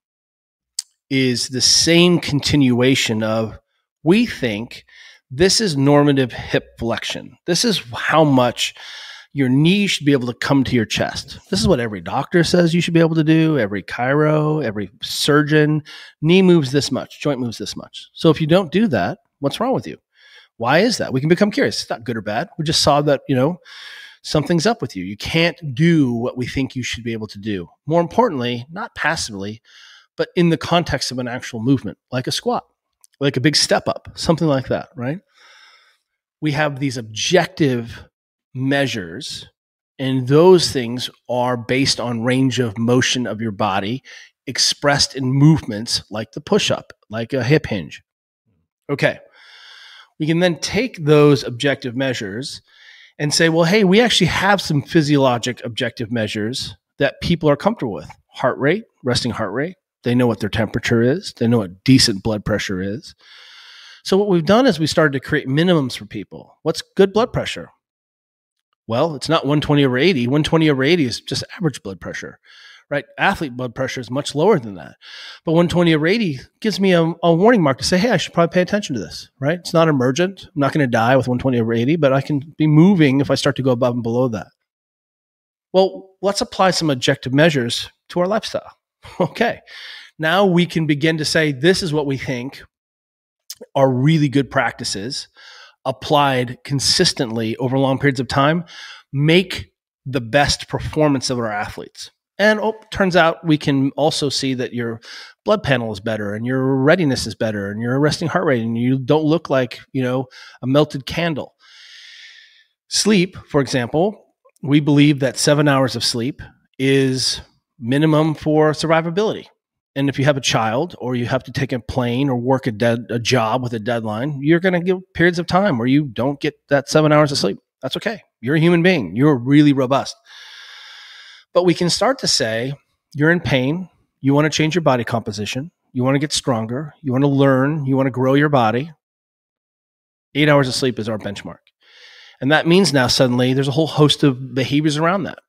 is the same continuation of, we think this is normative hip flexion. This is how much your knee should be able to come to your chest. This is what every doctor says you should be able to do, every chiro, every surgeon. Knee moves this much, joint moves this much. So if you don't do that, what's wrong with you? Why is that? We can become curious. It's not good or bad. We just saw that, something's up with you. You can't do what we think you should be able to do. More importantly, not passively, but in the context of an actual movement, like a squat, like a big step up, something like that, right? We have these objective measures, and those things are based on range of motion of your body expressed in movements like the push-up, like a hip hinge. Okay. We can then take those objective measures and say, well, hey, we actually have some physiologic objective measures that people are comfortable with. Heart rate, resting heart rate. They know what their temperature is. They know what decent blood pressure is. So what we've done is we started to create minimums for people. What's good blood pressure? Well, it's not 120/80. 120/80 is just average blood pressure, right? Athlete blood pressure is much lower than that. But 120 over 80 gives me a warning mark to say, hey, I should probably pay attention to this, right? It's not emergent. I'm not going to die with 120 over 80, but I can be moving if I start to go above and below that. Well, let's apply some objective measures to our lifestyle. Okay. Now we can begin to say, this is what we think are really good practices applied consistently over long periods of time, make the best performance of our athletes. And turns out we can also see that your blood panel is better and your readiness is better and your resting heart rate and you don't look like, a melted candle. Sleep, for example, we believe that 7 hours of sleep is minimum for survivability. And if you have a child or you have to take a plane or work a job with a deadline, you're going to get periods of time where you don't get that 7 hours of sleep. That's okay. You're a human being. You're really robust. But we can start to say, you're in pain. You want to change your body composition. You want to get stronger. You want to learn. You want to grow your body. 8 hours of sleep is our benchmark. And that means now suddenly there's a whole host of behaviors around that.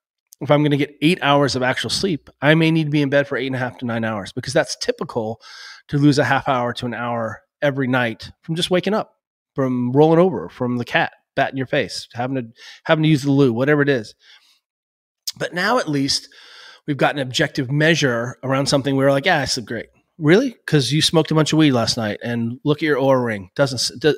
If I'm going to get 8 hours of actual sleep, I may need to be in bed for 8.5 to 9 hours because that's typical to lose a half hour to an hour every night from just waking up, from rolling over, from the cat, bat in your face, having to use the loo, whatever it is. But now at least we've got an objective measure around something where we're like, yeah, I sleep great. Really? Because you smoked a bunch of weed last night and look at your Oura ring.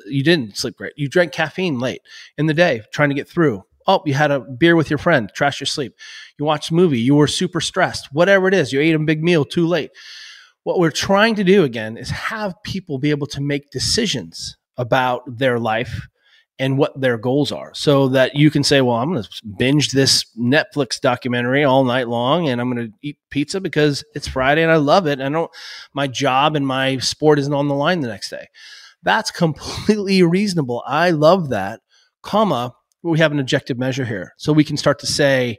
You didn't sleep great. You drank caffeine late in the day trying to get through. Oh, you had a beer with your friend, trash your sleep. You watched a movie, you were super stressed, whatever it is, you ate a big meal too late. What we're trying to do again is have people be able to make decisions about their life and what their goals are so that you can say, well, I'm going to binge this Netflix documentary all night long and I'm going to eat pizza because it's Friday and I love it. My job and my sport isn't on the line the next day. That's completely reasonable. I love that, we have an objective measure here. So we can start to say,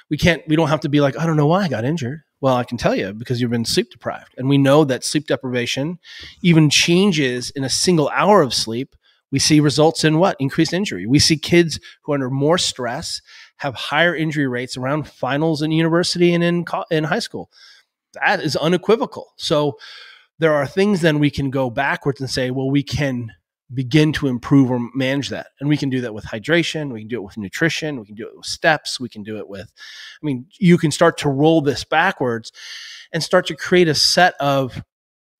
we don't have to be like, I don't know why I got injured. Well, I can tell you because you've been sleep deprived. And we know that sleep deprivation, even changes in a single hour of sleep, we see results in what? Increased injury. We see kids who are under more stress have higher injury rates around finals in university and in high school. That is unequivocal. So there are things then we can go backwards and say, well, we can begin to improve or manage that. And we can do that with hydration. We can do it with nutrition. We can do it with steps. We can do it with, you can start to roll this backwards and start to create a set of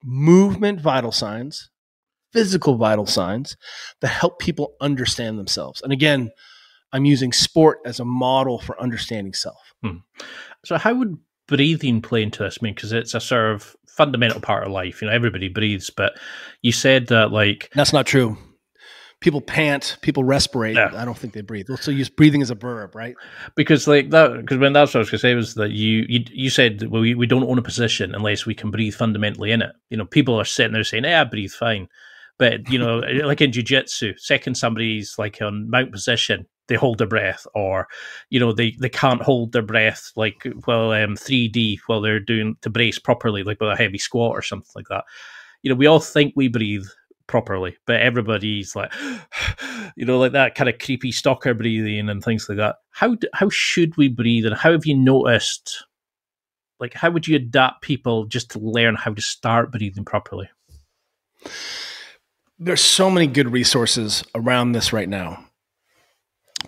movement vital signs, physical vital signs that help people understand themselves. And again, I'm using sport as a model for understanding self. So how would breathing play into this? Because it's a sort of fundamental part of life. Everybody breathes, but you said that that's not true. People pant, people respirate. Yeah. I don't think they breathe. So use breathing as a verb, right? Because when that's what I was going to say was that you said that we don't own a position unless we can breathe fundamentally in it. People are sitting there saying, I breathe fine. But, like in jiu-jitsu, second somebody's on mount position, they hold their breath, or, they can't hold their breath 3D while they're doing to brace properly, like with a heavy squat or something like that. We all think we breathe properly, but everybody's like that kind of creepy stalker breathing and things like that. How should we breathe, and how have you noticed, how would you adapt people just to learn how to start breathing properly? There's so many good resources around this right now.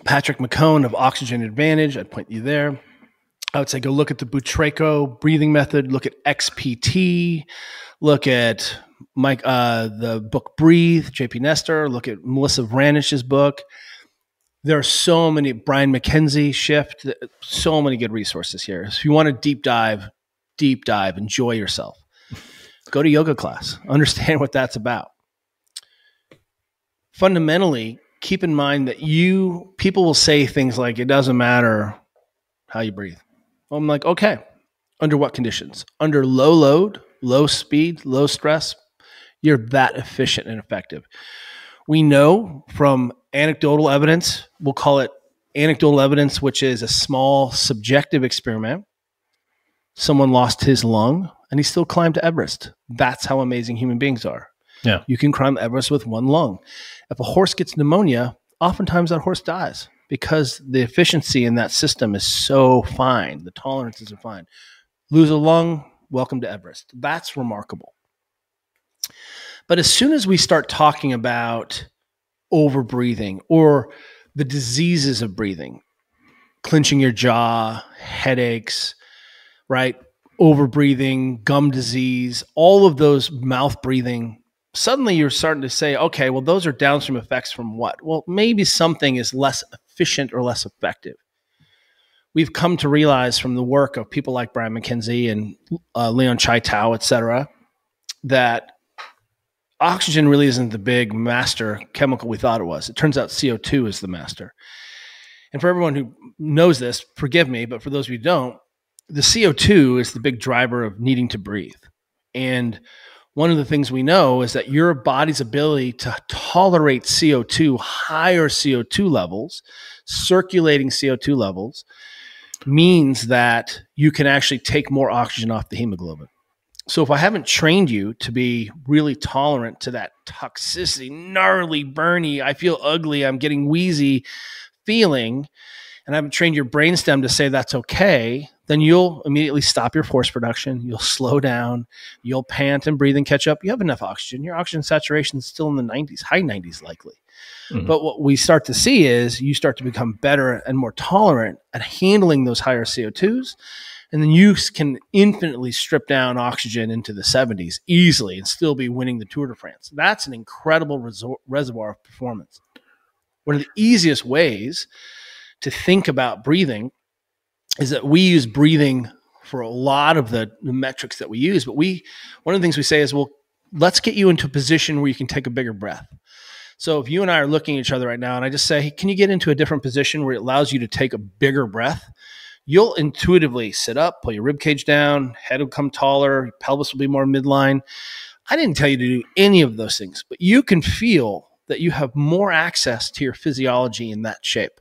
Patrick McCone of Oxygen Advantage, I'd point you there. I would say go look at the Butraco breathing method, look at XPT, look at the book Breathe, JP Nestor, look at Melissa Vranich's book. There are so many, Brian McKenzie, Shift, so many good resources here. If you want to deep dive, enjoy yourself. Go to yoga class, understand what that's about. Fundamentally, keep in mind that people will say things like, it doesn't matter how you breathe. Well, I'm like, okay, under what conditions? Under low load, low speed, low stress, you're that efficient and effective. We know from anecdotal evidence, we'll call it anecdotal evidence, which is a small subjective experiment. Someone lost his lung and he still climbed to Everest. That's how amazing human beings are. Yeah. You can climb Everest with one lung. If a horse gets pneumonia, oftentimes that horse dies because the efficiency in that system is so fine. The tolerances are fine. Lose a lung, welcome to Everest. That's remarkable. But as soon as we start talking about overbreathing or the diseases of breathing, clenching your jaw, headaches, right? Overbreathing, gum disease, all of those mouth breathing, suddenly you're starting to say, okay, well, those are downstream effects from what? Well, maybe something is less efficient or less effective. We've come to realize from the work of people like Brian McKenzie and Leon Chaitau, et cetera, that oxygen really isn't the big master chemical we thought it was. It turns out CO2 is the master. And for everyone who knows this, forgive me, but for those of you who don't, the CO2 is the big driver of needing to breathe. And one of the things we know is that your body's ability to tolerate CO2, higher CO2 levels, circulating CO2 levels, means that you can actually take more oxygen off the hemoglobin. So if I haven't trained you to be really tolerant to that toxicity, gnarly, burny, I feel ugly, I'm getting wheezy feeling, and I haven't trained your brainstem to say that's okay, then you'll immediately stop your force production. You'll slow down. You'll pant and breathe and catch up. You have enough oxygen. Your oxygen saturation is still in the 90s, high 90s likely. Mm-hmm. But what we start to see is you start to become better and more tolerant at handling those higher CO2s. And then you can infinitely strip down oxygen into the 70s easily and still be winning the Tour de France. That's an incredible reservoir of performance. One of the easiest ways to think about breathing is that we use breathing for a lot of the metrics that we use. But one of the things we say is, well, let's get you into a position where you can take a bigger breath. So if you and I are looking at each other right now and I just say, hey, can you get into a different position where it allows you to take a bigger breath? You'll intuitively sit up, pull your rib cage down, head will come taller, pelvis will be more midline. I didn't tell you to do any of those things, but you can feel that you have more access to your physiology in that shape.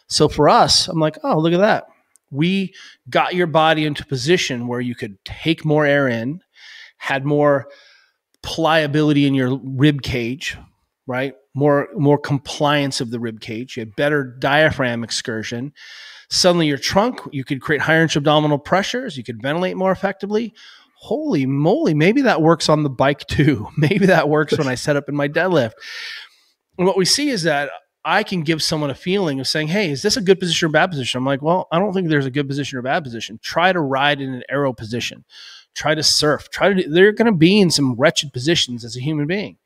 So for us, I'm like, oh, look at that. We got your body into a position where you could take more air in, had more pliability in your rib cage, right? More compliance of the rib cage. You had better diaphragm excursion. Suddenly your trunk, you could create higher intra-abdominal pressures. You could ventilate more effectively. Holy moly, maybe that works on the bike too. Maybe that works when I set up in my deadlift. And what we see is that I can give someone a feeling of saying, hey, is this a good position or bad position? I'm like, well, I don't think there's a good position or bad position. Try to ride in an aero position. Try to surf. They're going to be in some wretched positions as a human being.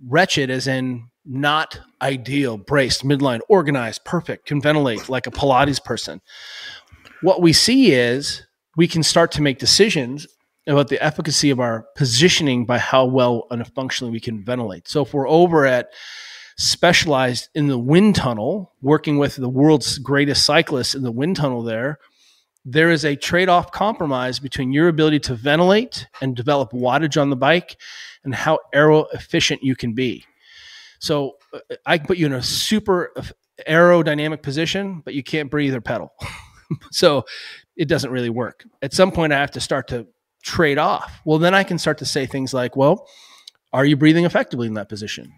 Wretched as in not ideal, braced, midline, organized, perfect, can ventilate like a Pilates person. What we see is we can start to make decisions about the efficacy of our positioning by how well and functionally we can ventilate. So if we're over at Specialized in the wind tunnel, working with the world's greatest cyclists in the wind tunnel there is a trade-off compromise between your ability to ventilate and develop wattage on the bike and how aero efficient you can be. So I can put you in a super aerodynamic position, but you can't breathe or pedal. So it doesn't really work. At some point, I have to start to trade off. Well, then I can start to say things like, well, are you breathing effectively in that position?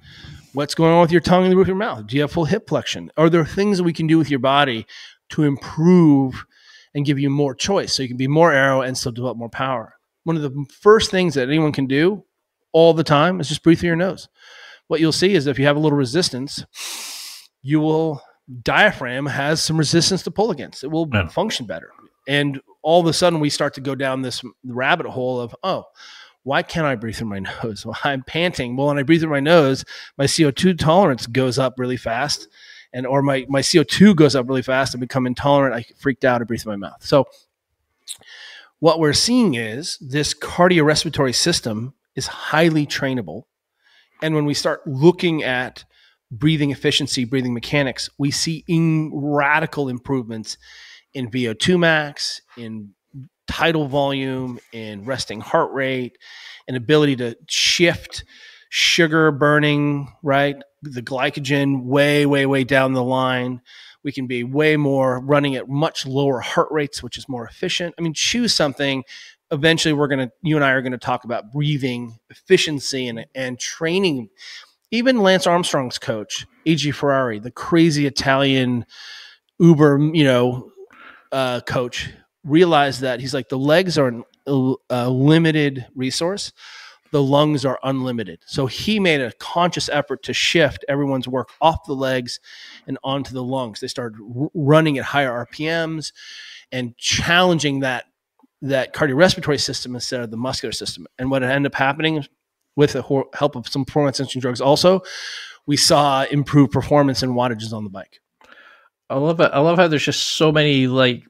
What's going on with your tongue and the roof of your mouth? Do you have full hip flexion? Are there things that we can do with your body to improve and give you more choice so you can be more aero and still develop more power? One of the first things that anyone can do all the time is just breathe through your nose. What you'll see is if you have a little resistance, diaphragm has some resistance to pull against. It will function better. And all of a sudden we start to go down this rabbit hole of, oh, why can't I breathe through my nose? Well, I'm panting. Well, when I breathe through my nose, my CO2 tolerance goes up really fast. Or my CO2 goes up really fast. I become intolerant. I get freaked out. I breathe through my mouth. So what we're seeing is this cardiorespiratory system is highly trainable. And when we start looking at breathing efficiency, breathing mechanics, we see radical improvements in VO2 max, in tidal volume, in resting heart rate, and ability to shift sugar burning, right? The glycogen way, way, way down the line. We can be way more running at much lower heart rates, which is more efficient. I mean, choose something. Eventually, you and I are going to talk about breathing efficiency and training. Even Lance Armstrong's coach, A.G. Ferrari, the crazy Italian Uber, coach, realized that he's like, the legs are a limited resource. The lungs are unlimited. So he made a conscious effort to shift everyone's work off the legs and onto the lungs. They started running at higher RPMs and challenging that cardiorespiratory system instead of the muscular system. And what ended up happening with the help of some performance-enhancing drugs also, we saw improved performance and wattages on the bike. I love it. I love how there's just so many like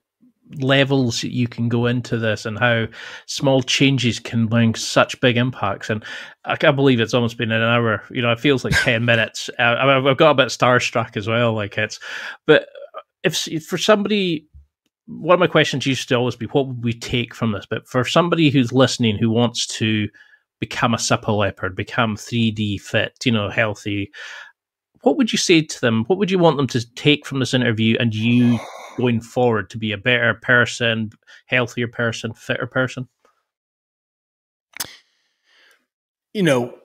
levels you can go into this, and how small changes can bring such big impacts. And I can't believe it's almost been an hour. You know, it feels like 10 minutes. I've got a bit starstruck as well. But if for somebody, one of my questions used to always be, what would we take from this? But for somebody who's listening, who wants to become a Supple Leopard, become 3D fit, healthy, what would you say to them? What would you want them to take from this interview and you going forward to be a better person, healthier person, fitter person? You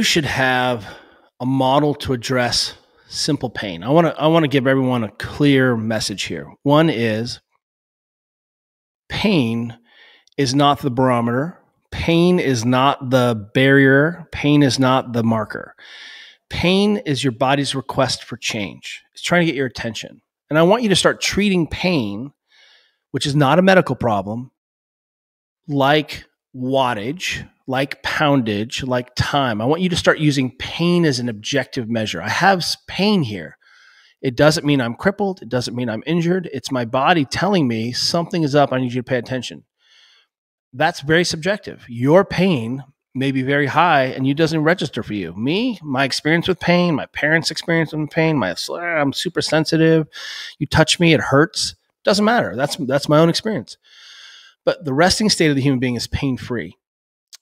should have a model to address simple pain. I want to give everyone a clear message here. One is, pain is not the barometer. Pain is not the barrier. Pain is not the marker. Pain is your body's request for change. It's trying to get your attention. And I want you to start treating pain, which is not a medical problem, like wattage, like poundage, like time. I want you to start using pain as an objective measure. I have pain here. It doesn't mean I'm crippled. It doesn't mean I'm injured. It's my body telling me something is up. I need you to pay attention. That's very subjective. Your pain may be very high and it doesn't register for you. Me, my experience with pain, my parents' experience with pain, I'm super sensitive. You touch me, it hurts. Doesn't matter. That's my own experience. But the resting state of the human being is pain-free.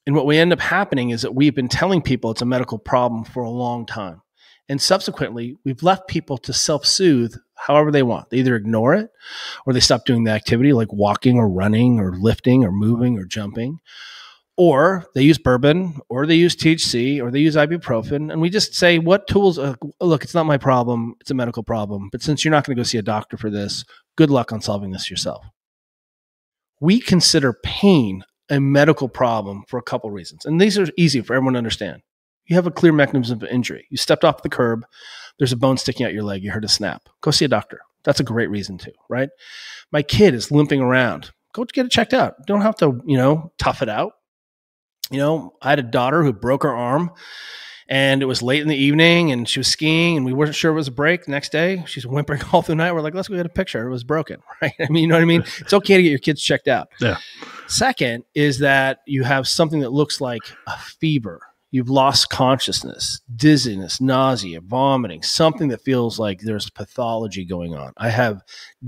And what we end up happening is that we've been telling people it's a medical problem for a long time. And subsequently, we've left people to self-soothe however they want. They either ignore it or they stop doing the activity like walking or running or lifting or moving or jumping. Or they use bourbon or they use THC or they use ibuprofen. And we just say, what tools? Look, it's not my problem. It's a medical problem. But since you're not going to go see a doctor for this, good luck on solving this yourself. We consider pain a medical problem for a couple reasons. And these are easy for everyone to understand. You have a clear mechanism of injury. You stepped off the curb. There's a bone sticking out your leg. You heard a snap. Go see a doctor. That's a great reason to, right? My kid is limping around. Go get it checked out. Don't have to, tough it out. I had a daughter who broke her arm and it was late in the evening and she was skiing and we weren't sure it was a break. The next day, she's whimpering all through the night. We're like, let's go get a picture. It was broken, right? I mean, you know what I mean? It's okay to get your kids checked out. Yeah. Second is that you have something that looks like a fever. You've lost consciousness, dizziness, nausea, vomiting, something that feels like there's pathology going on. I have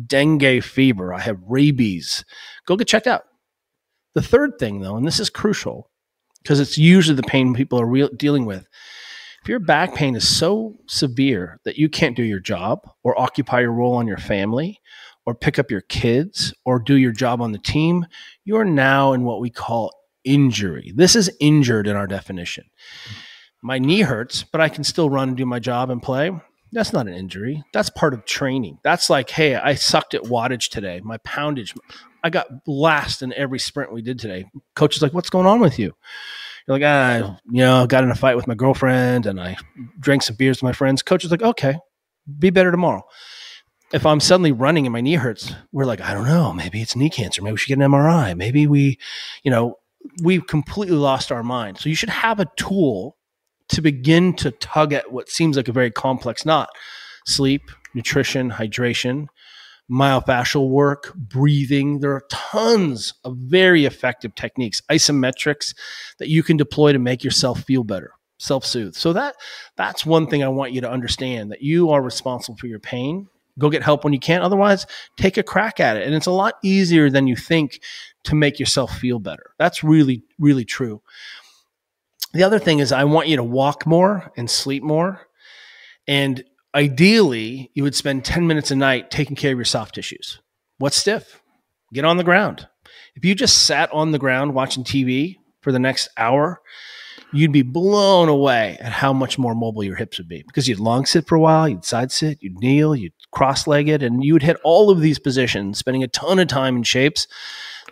dengue fever. I have rabies. Go get checked out. The third thing, though, and this is crucial because it's usually the pain people are dealing with. If your back pain is so severe that you can't do your job or occupy your role on your family or pick up your kids or do your job on the team, you are now in what we call injury. This is injured in our definition. My knee hurts, but I can still run and do my job and play. That's not an injury. That's part of training. That's like, hey, I sucked at wattage today. My poundage, I got last in every sprint we did today. Coach is like, what's going on with you? You're like, I got in a fight with my girlfriend and I drank some beers with my friends. Coach is like, okay, be better tomorrow. If I'm suddenly running and my knee hurts, we're like, I don't know, maybe it's knee cancer. Maybe we should get an MRI. Maybe we've completely lost our mind. So you should have a tool to begin to tug at what seems like a very complex knot. Sleep, nutrition, hydration, myofascial work, breathing. There are tons of very effective techniques, isometrics that you can deploy to make yourself feel better, self-soothe. So that's one thing I want you to understand, that you are responsible for your pain. Go get help when you can. Otherwise, take a crack at it. And it's a lot easier than you think to make yourself feel better. That's really, really true. The other thing is I want you to walk more and sleep more. And ideally, you would spend 10 minutes a night taking care of your soft tissues. What's stiff? Get on the ground. If you just sat on the ground watching TV for the next hour, you'd be blown away at how much more mobile your hips would be, because you'd long sit for a while, you'd side sit, you'd kneel, you'd cross-legged, and you would hit all of these positions, spending a ton of time in shapes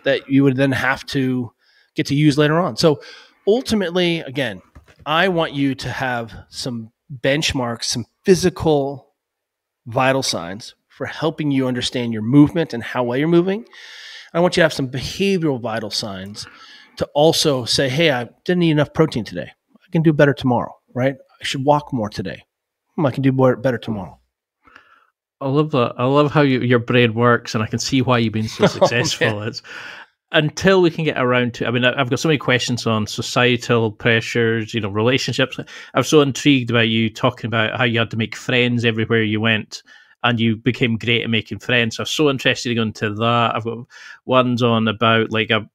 that you would then have to get to use later on. So ultimately, again, I want you to have some benchmarks, some physical vital signs for helping you understand your movement and how well you're moving. I want you to have some behavioral vital signs to also say, hey, I didn't eat enough protein today. I can do better tomorrow, right? I should walk more today. I can do better tomorrow. I love that. I love how your brain works, and I can see why you've been so successful. It's until we can get around to, I mean, I've got so many questions on societal pressures, relationships. I was so intrigued about you talking about how you had to make friends everywhere you went, and you became great at making friends. So I'm so interested to go into that. I've got ones on about making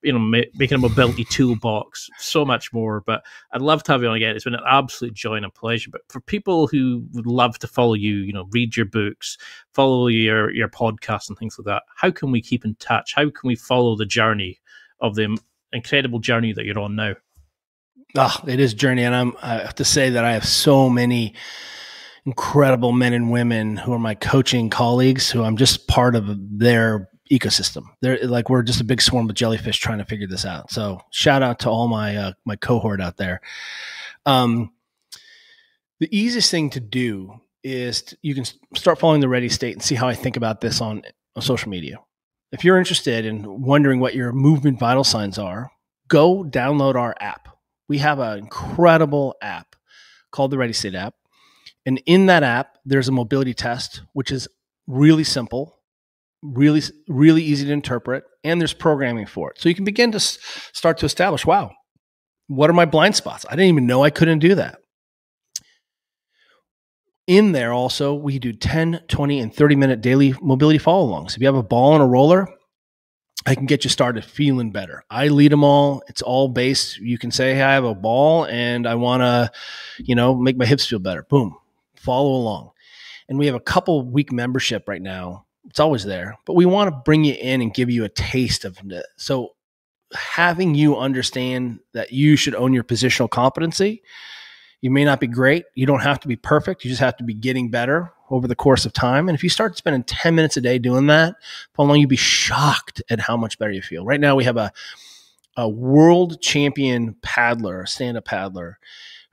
a mobility toolbox, so much more. But I'd love to have you on again. It's been an absolute joy and a pleasure. But for people who would love to follow you, read your books, follow your podcast and things like that, how can we keep in touch? How can we follow the journey of the incredible journey that you're on now? It is a journey. And I have to say that I have so many incredible men and women who are my coaching colleagues, who I'm just part of their ecosystem. They're like, we're just a big swarm of jellyfish trying to figure this out. So shout out to all my cohort out there. The easiest thing to do is you can start following the Ready State and see how I think about this on social media. If you're interested in wondering what your movement vital signs are, go download our app. We have an incredible app called the Ready State app. And in that app, there's a mobility test, which is really simple, really, really easy to interpret, and there's programming for it. So you can begin to start to establish, wow, what are my blind spots? I didn't even know I couldn't do that. In there also, we do 10, 20, and 30-minute daily mobility follow-alongs. If you have a ball and a roller, I can get you started feeling better. I lead them all. It's all based. You can say, hey, I have a ball and I want to, make my hips feel better. Boom. Follow along. And we have a couple week membership right now. It's always there, but we want to bring you in and give you a taste of it. So having you understand that you should own your positional competency. You may not be great. You don't have to be perfect. You just have to be getting better over the course of time. And if you start spending 10 minutes a day doing that, you'd be shocked at how much better you feel. Right now we have a world champion paddler, a stand-up paddler,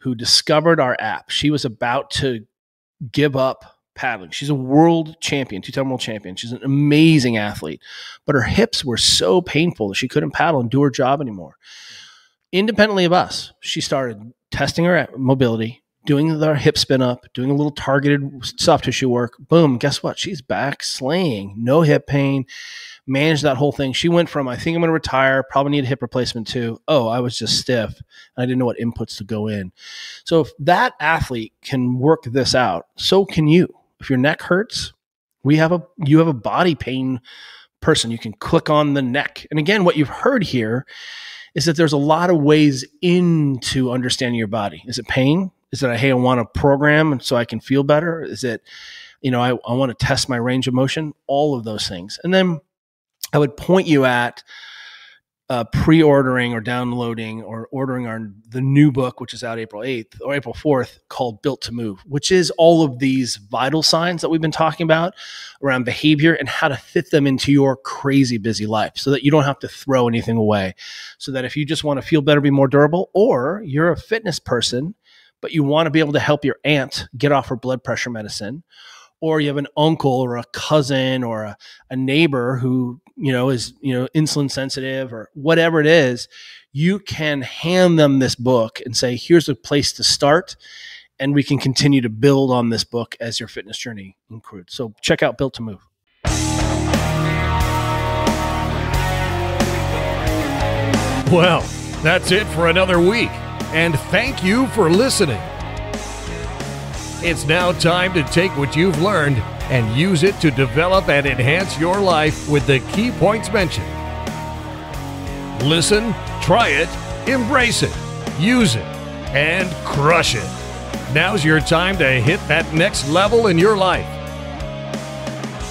who discovered our app. She was about to give up paddling. She's a world champion, two-time world champion. She's an amazing athlete, but her hips were so painful that she couldn't paddle and do her job anymore. Independently of us, she started testing her mobility, doing the hip spin up, doing a little targeted soft tissue work. Boom, guess what? She's back slaying, no hip pain, managed that whole thing. She went from, I think I'm going to retire, probably need a hip replacement too. Oh, I was just stiff and I didn't know what inputs to go in. So if that athlete can work this out, so can you. If your neck hurts, you have a body pain person. You can click on the neck. And again, what you've heard here is that there's a lot of ways into understanding your body. Is it pain? Is it, hey, I want a program so I can feel better? Is it, I want to test my range of motion? All of those things. And then I would point you at pre-ordering or downloading or ordering the new book, which is out April 8th or April 4th, called Built to Move, which is all of these vital signs that we've been talking about around behavior and how to fit them into your crazy busy life so that you don't have to throw anything away. So that if you just want to feel better, be more durable, or you're a fitness person, but you want to be able to help your aunt get off her blood pressure medicine, or you have an uncle or a cousin or a neighbor who, is, insulin sensitive or whatever it is, you can hand them this book and say, here's a place to start. And we can continue to build on this book as your fitness journey includes. So check out Built to Move. Well, that's it for another week. And thank you for listening. It's now time to take what you've learned and use it to develop and enhance your life with the key points mentioned. Listen, try it, embrace it, use it, and crush it. Now's your time to hit that next level in your life.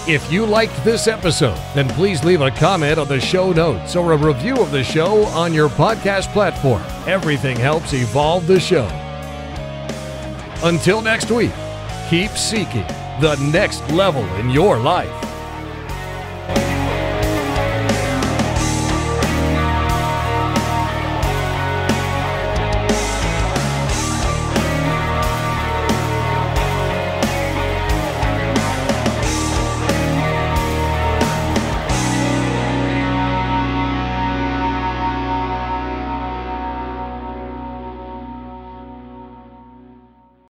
If you liked this episode, then please leave a comment on the show notes or a review of the show on your podcast platform. Everything helps evolve the show. Until next week, keep seeking the next level in your life.